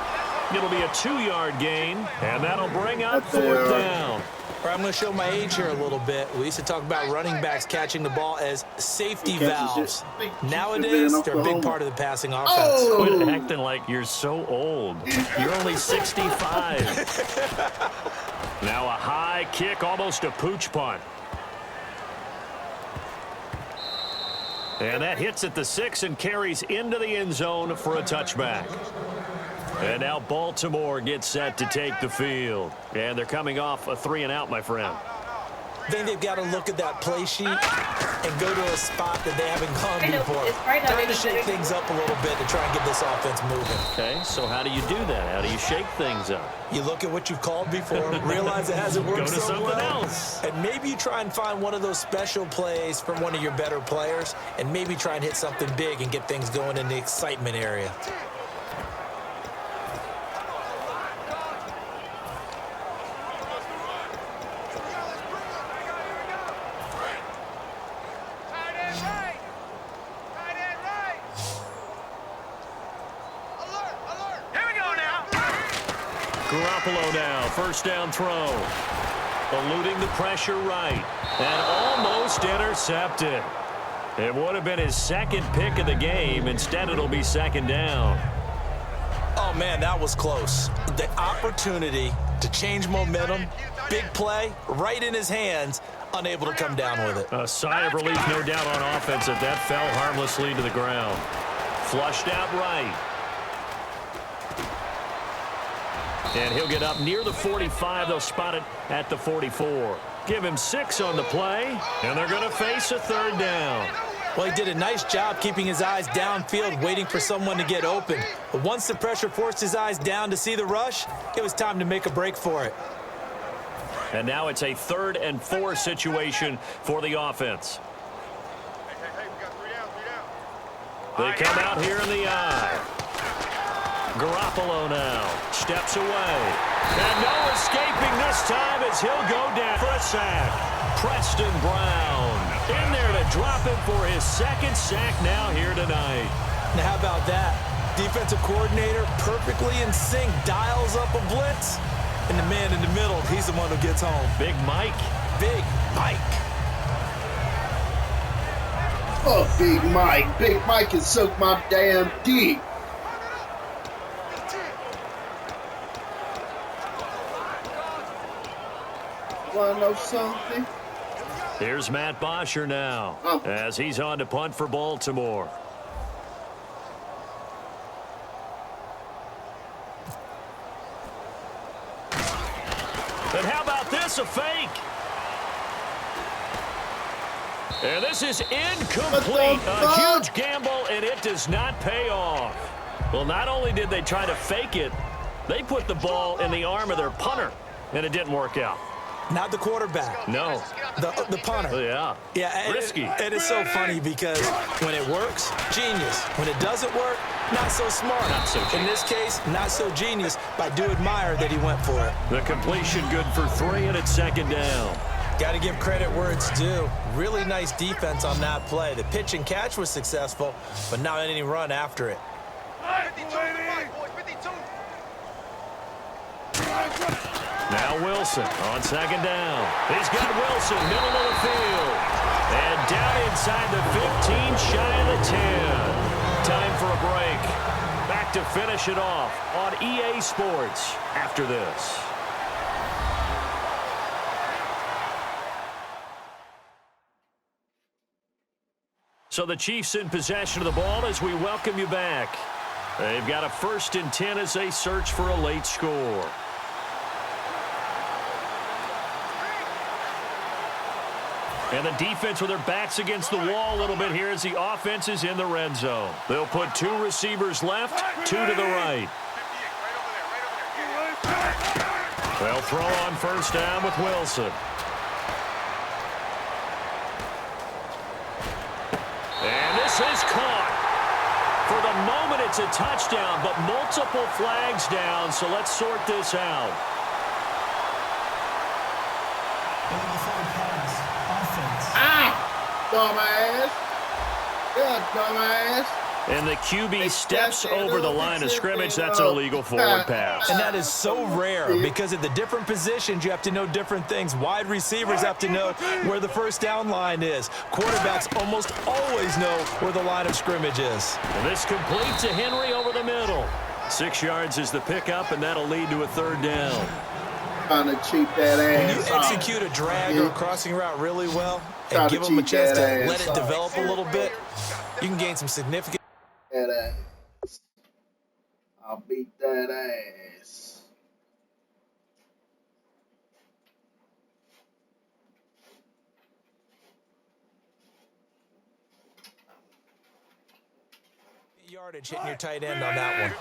It'll be a 2-yard gain, and that'll bring up 4th down. I'm going to show my age here a little bit. We used to talk about running backs catching the ball as safety valves. Nowadays, they're a big part of the passing offense. Quit acting like you're so old. You're only 65. Now a high kick, almost a pooch punt. And that hits at the 6 and carries into the end zone for a touchback. And now Baltimore gets set to take the field. And they're coming off a 3-and-out, my friend. I think they've got to look at that play sheet and go to a spot that they haven't gone before. Time to shake things up a little bit to try and get this offense moving. Okay, so how do you do that? How do you shake things up? You look at what you've called before, realize it hasn't worked so well. Go to something else. And maybe you try and find one of those special plays from one of your better players, and maybe try and hit something big and get things going in the excitement area. Garoppolo now, 1st down throw. Eluding the pressure right. And almost intercepted. It would have been his 2nd pick of the game. Instead, it'll be 2nd down. Oh, man, that was close. The opportunity to change momentum, big play, right in his hands, unable to come down with it. A sigh of relief, no doubt, on offense that fell harmlessly to the ground. Flushed out right. And he'll get up near the 45. They'll spot it at the 44. Give him 6 on the play, and they're going to face a 3rd down. Well, he did a nice job keeping his eyes downfield, waiting for someone to get open. But once the pressure forced his eyes down to see the rush, it was time to make a break for it. And now it's a 3rd and 4 situation for the offense. Hey, we got 3 down. They come out here in the eye. Garoppolo now steps away. And no escaping this time as he'll go down for a sack. Preston Brown in there to drop him for his 2nd sack now here tonight. Now, how about that? Defensive coordinator perfectly in sync, dials up a blitz. And the man in the middle, he's the one who gets home. Big Mike. Big Mike. Oh, Big Mike. Big Mike can suck my damn dick. Wanna know something? Here's Matt Bosher now as he's on to punt for Baltimore. And how about this, a fake? And this is incomplete. A huge gamble, and it does not pay off. Well, not only did they try to fake it, they put the ball in the arm of their punter, and it didn't work out. Not the quarterback. No. The punter. Yeah. Yeah, risky. It is so funny because when it works, genius. When it doesn't work, not so smart. Not so genius. In this case, not so genius, but I do admire that he went for it. The completion good for 3, and it's 2nd down. Got to give credit where it's due. Really nice defense on that play. The pitch and catch was successful, but not any run after it. 52 to 5, boys, 52. Now Wilson on 2nd down. He's got Wilson, middle of the field. And down inside the 15, shy of the 10. Time for a break. Back to finish it off on EA Sports after this. So the Chiefs in possession of the ball as we welcome you back. They've got a 1st and 10 as they search for a late score. And the defense with their backs against the wall a little bit here as the offense is in the red zone. They'll put 2 receivers left, 2 to the right. They'll throw on 1st down with Wilson. And this is caught. For the moment, it's a touchdown, but multiple flags down, so let's sort this out. Dumbass. Yeah, dumbass. And the QB steps over the line of scrimmage. That's an illegal forward pass. And that is so rare because at the different positions, you have to know different things. Wide receivers have to know where the 1st down line is. Quarterbacks almost always know where the line of scrimmage is. And this complete to Henry over the middle. 6 yards is the pickup, and that'll lead to a 3rd down. Trying to cheat that ass. When you execute a drag or a crossing route really well and give them a chance to let it develop a little bit, you can gain some significant. That ass. I'll beat that ass. Yardage hitting your tight end on that one.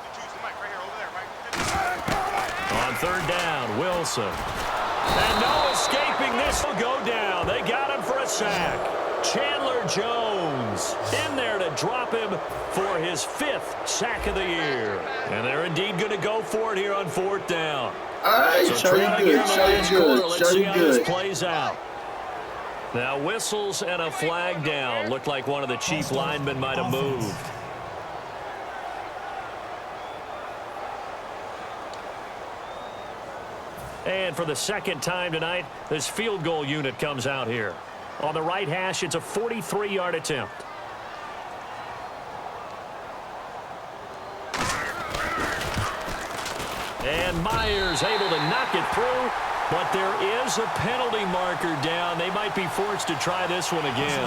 On 3rd down, Wilson. And no escaping this. Will go down. They got him for a sack. Chandler Jones in there to drop him for his 5th sack of the year. And they're indeed going to go for it here on 4th down. All right, so show you good, show you good, Let's see how this plays out. Now whistles and a flag down. Looked like one of the Chief linemen might have moved. And for the 2nd time tonight, this field goal unit comes out here. On the right hash, it's a 43-yard attempt. And Myers able to knock it through, but there is a penalty marker down. They might be forced to try this one again.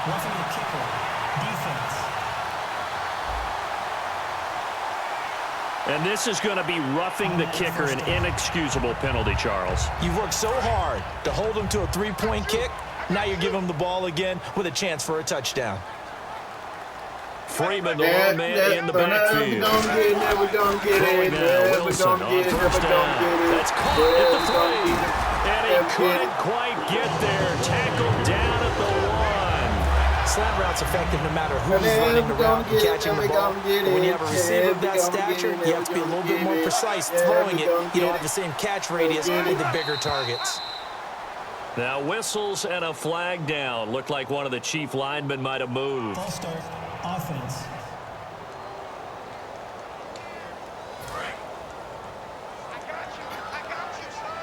Roughing the kicker. Defense. And this is going to be roughing the kicker, an inexcusable penalty, Charles. You've worked so hard to hold him to a 3-point kick. Now you're giving them the ball again with a chance for a touchdown. Freeman, the lone man in the backfield. Never gonna get it. Never Wilson gonna on get it. first Never down. gonna get it. That's caught at the 3. And he couldn't quite get there. Tackled down at the 1. Slant route's effective no matter who's running the route and catching the ball. But when you have a receiver of that stature, you have to be a little bit more precise throwing it. You don't have the same catch radius with the bigger targets. Now whistles and a flag down. Looked like one of the chief linemen might have moved. False start. Offense.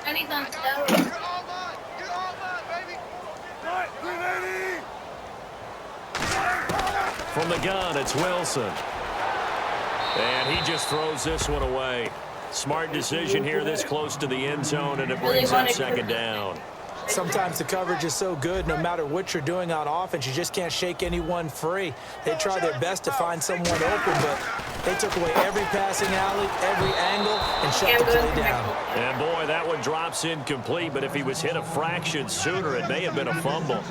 And he's on steroids. You're all mine. You're all mine, baby. From the gun, it's Wilson. And he just throws this one away. Smart decision here this close to the end zone, and it brings up second down. Sometimes the coverage is so good, no matter what you're doing on offense, you just can't shake anyone free. They try their best to find someone open, but they took away every passing alley, every angle, and shut the play down. And boy, that one drops incomplete, but if he was hit a fraction sooner, it may have been a fumble.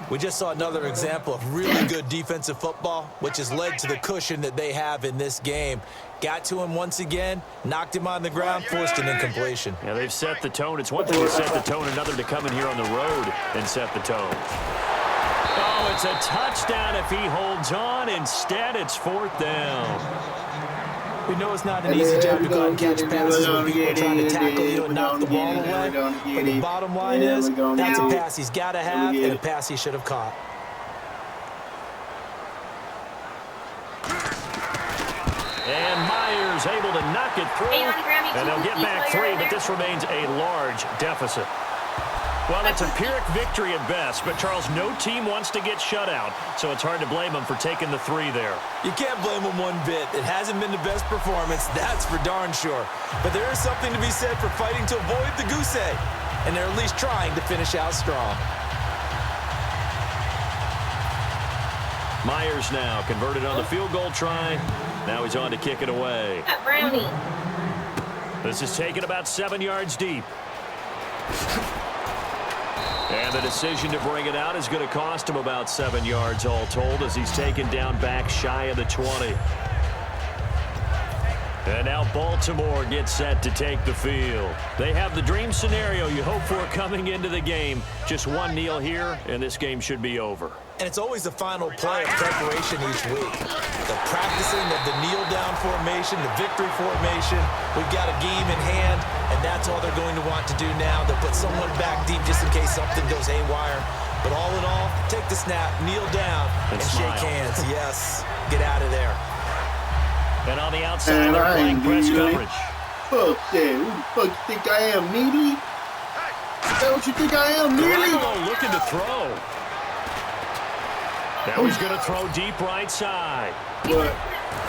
We just saw another example of really good defensive football, which has led to the cushion that they have in this game. Got to him once again, knocked him on the ground, forced an incompletion. Yeah, they've set the tone. It's one thing to set the tone, another to come in here on the road and set the tone. Oh, it's a touchdown if he holds on. Instead, it's 4th down. We know it's not an easy job to go out and catch passes when people are trying to tackle you and knock the ball away. But the bottom line is, that's a pass he's got to have and a pass he should have caught. And Myers able to knock it through. And they'll get back 3, but this remains a large deficit. Well, it's a Pyrrhic victory at best, but Charles, no team wants to get shut out, so it's hard to blame them for taking the 3 there. You can't blame them one bit. It hasn't been the best performance, that's for darn sure. But there is something to be said for fighting to avoid the goose egg, and they're at least trying to finish out strong. Myers now converted on the field goal try. Now he's on to kick it away. Brownie. This is taken about 7 yards deep. And the decision to bring it out is going to cost him about 7 yards all told as he's taken down back shy of the 20. And now Baltimore gets set to take the field. They have the dream scenario you hope for coming into the game. Just one kneel here, and this game should be over. And it's always the final play of preparation each week. The practicing of the kneel-down formation, the victory formation. We've got a game in hand, and that's all they're going to want to do now. They'll put someone back deep just in case something goes haywire. But all in all, take the snap, kneel down, and shake hands. Yes, get out of there. And on the outside, they're playing press coverage. Fuck that. Who the fuck you think I am, Neely? Is that what you think I am, Neely? Garoppolo looking to throw. Now he's going to throw deep right side. What?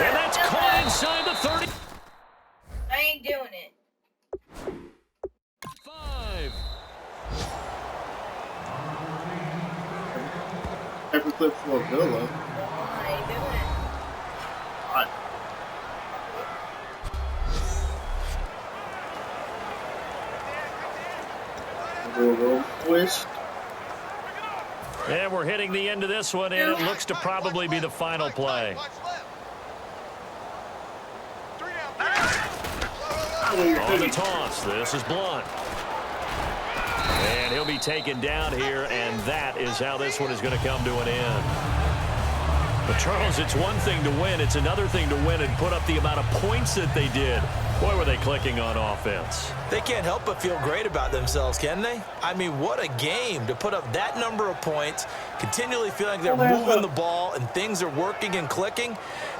And that's caught inside the 30. I ain't doing it. 5. Paperclip for a Villa. I ain't doing it. Which? And we're hitting the end of this one, and it looks to probably be the final play. On the toss, this is Blunt. And he'll be taken down here, and that is how this one is going to come to an end. But, Charles, it's one thing to win. It's another thing to win and put up the amount of points that they did. Boy, were they clicking on offense. They can't help but feel great about themselves, can they? I mean, what a game to put up that number of points, continually feeling like they're moving the ball and things are working and clicking.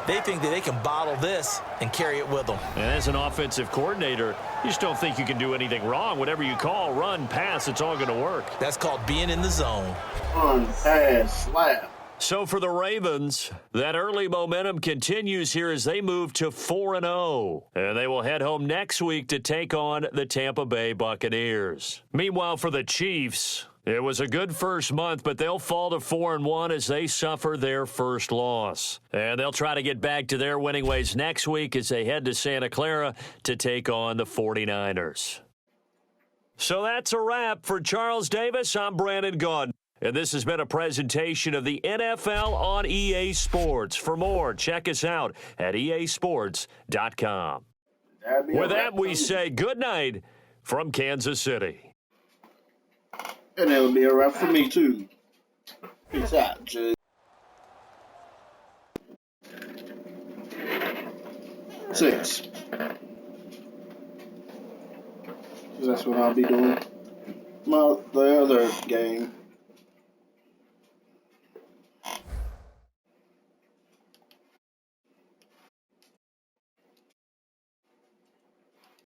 They think that they can bottle this and carry it with them. And as an offensive coordinator, you just don't think you can do anything wrong. Whatever you call, run, pass, it's all going to work. That's called being in the zone. Run, pass, slap. So for the Ravens, that early momentum continues here as they move to 4-0. And they will head home next week to take on the Tampa Bay Buccaneers. Meanwhile, for the Chiefs, it was a good first month, but they'll fall to 4-1 as they suffer their first loss. And they'll try to get back to their winning ways next week as they head to Santa Clara to take on the 49ers. So that's a wrap for Charles Davis. I'm Brandon Gaudin. And this has been a presentation of the NFL on EA Sports. For more, check us out at easports.com. With that, we say good night from Kansas City. And it'll be a wrap for me, too. Peace out, Jug. 6. Because that's what I'll be doing. The other game.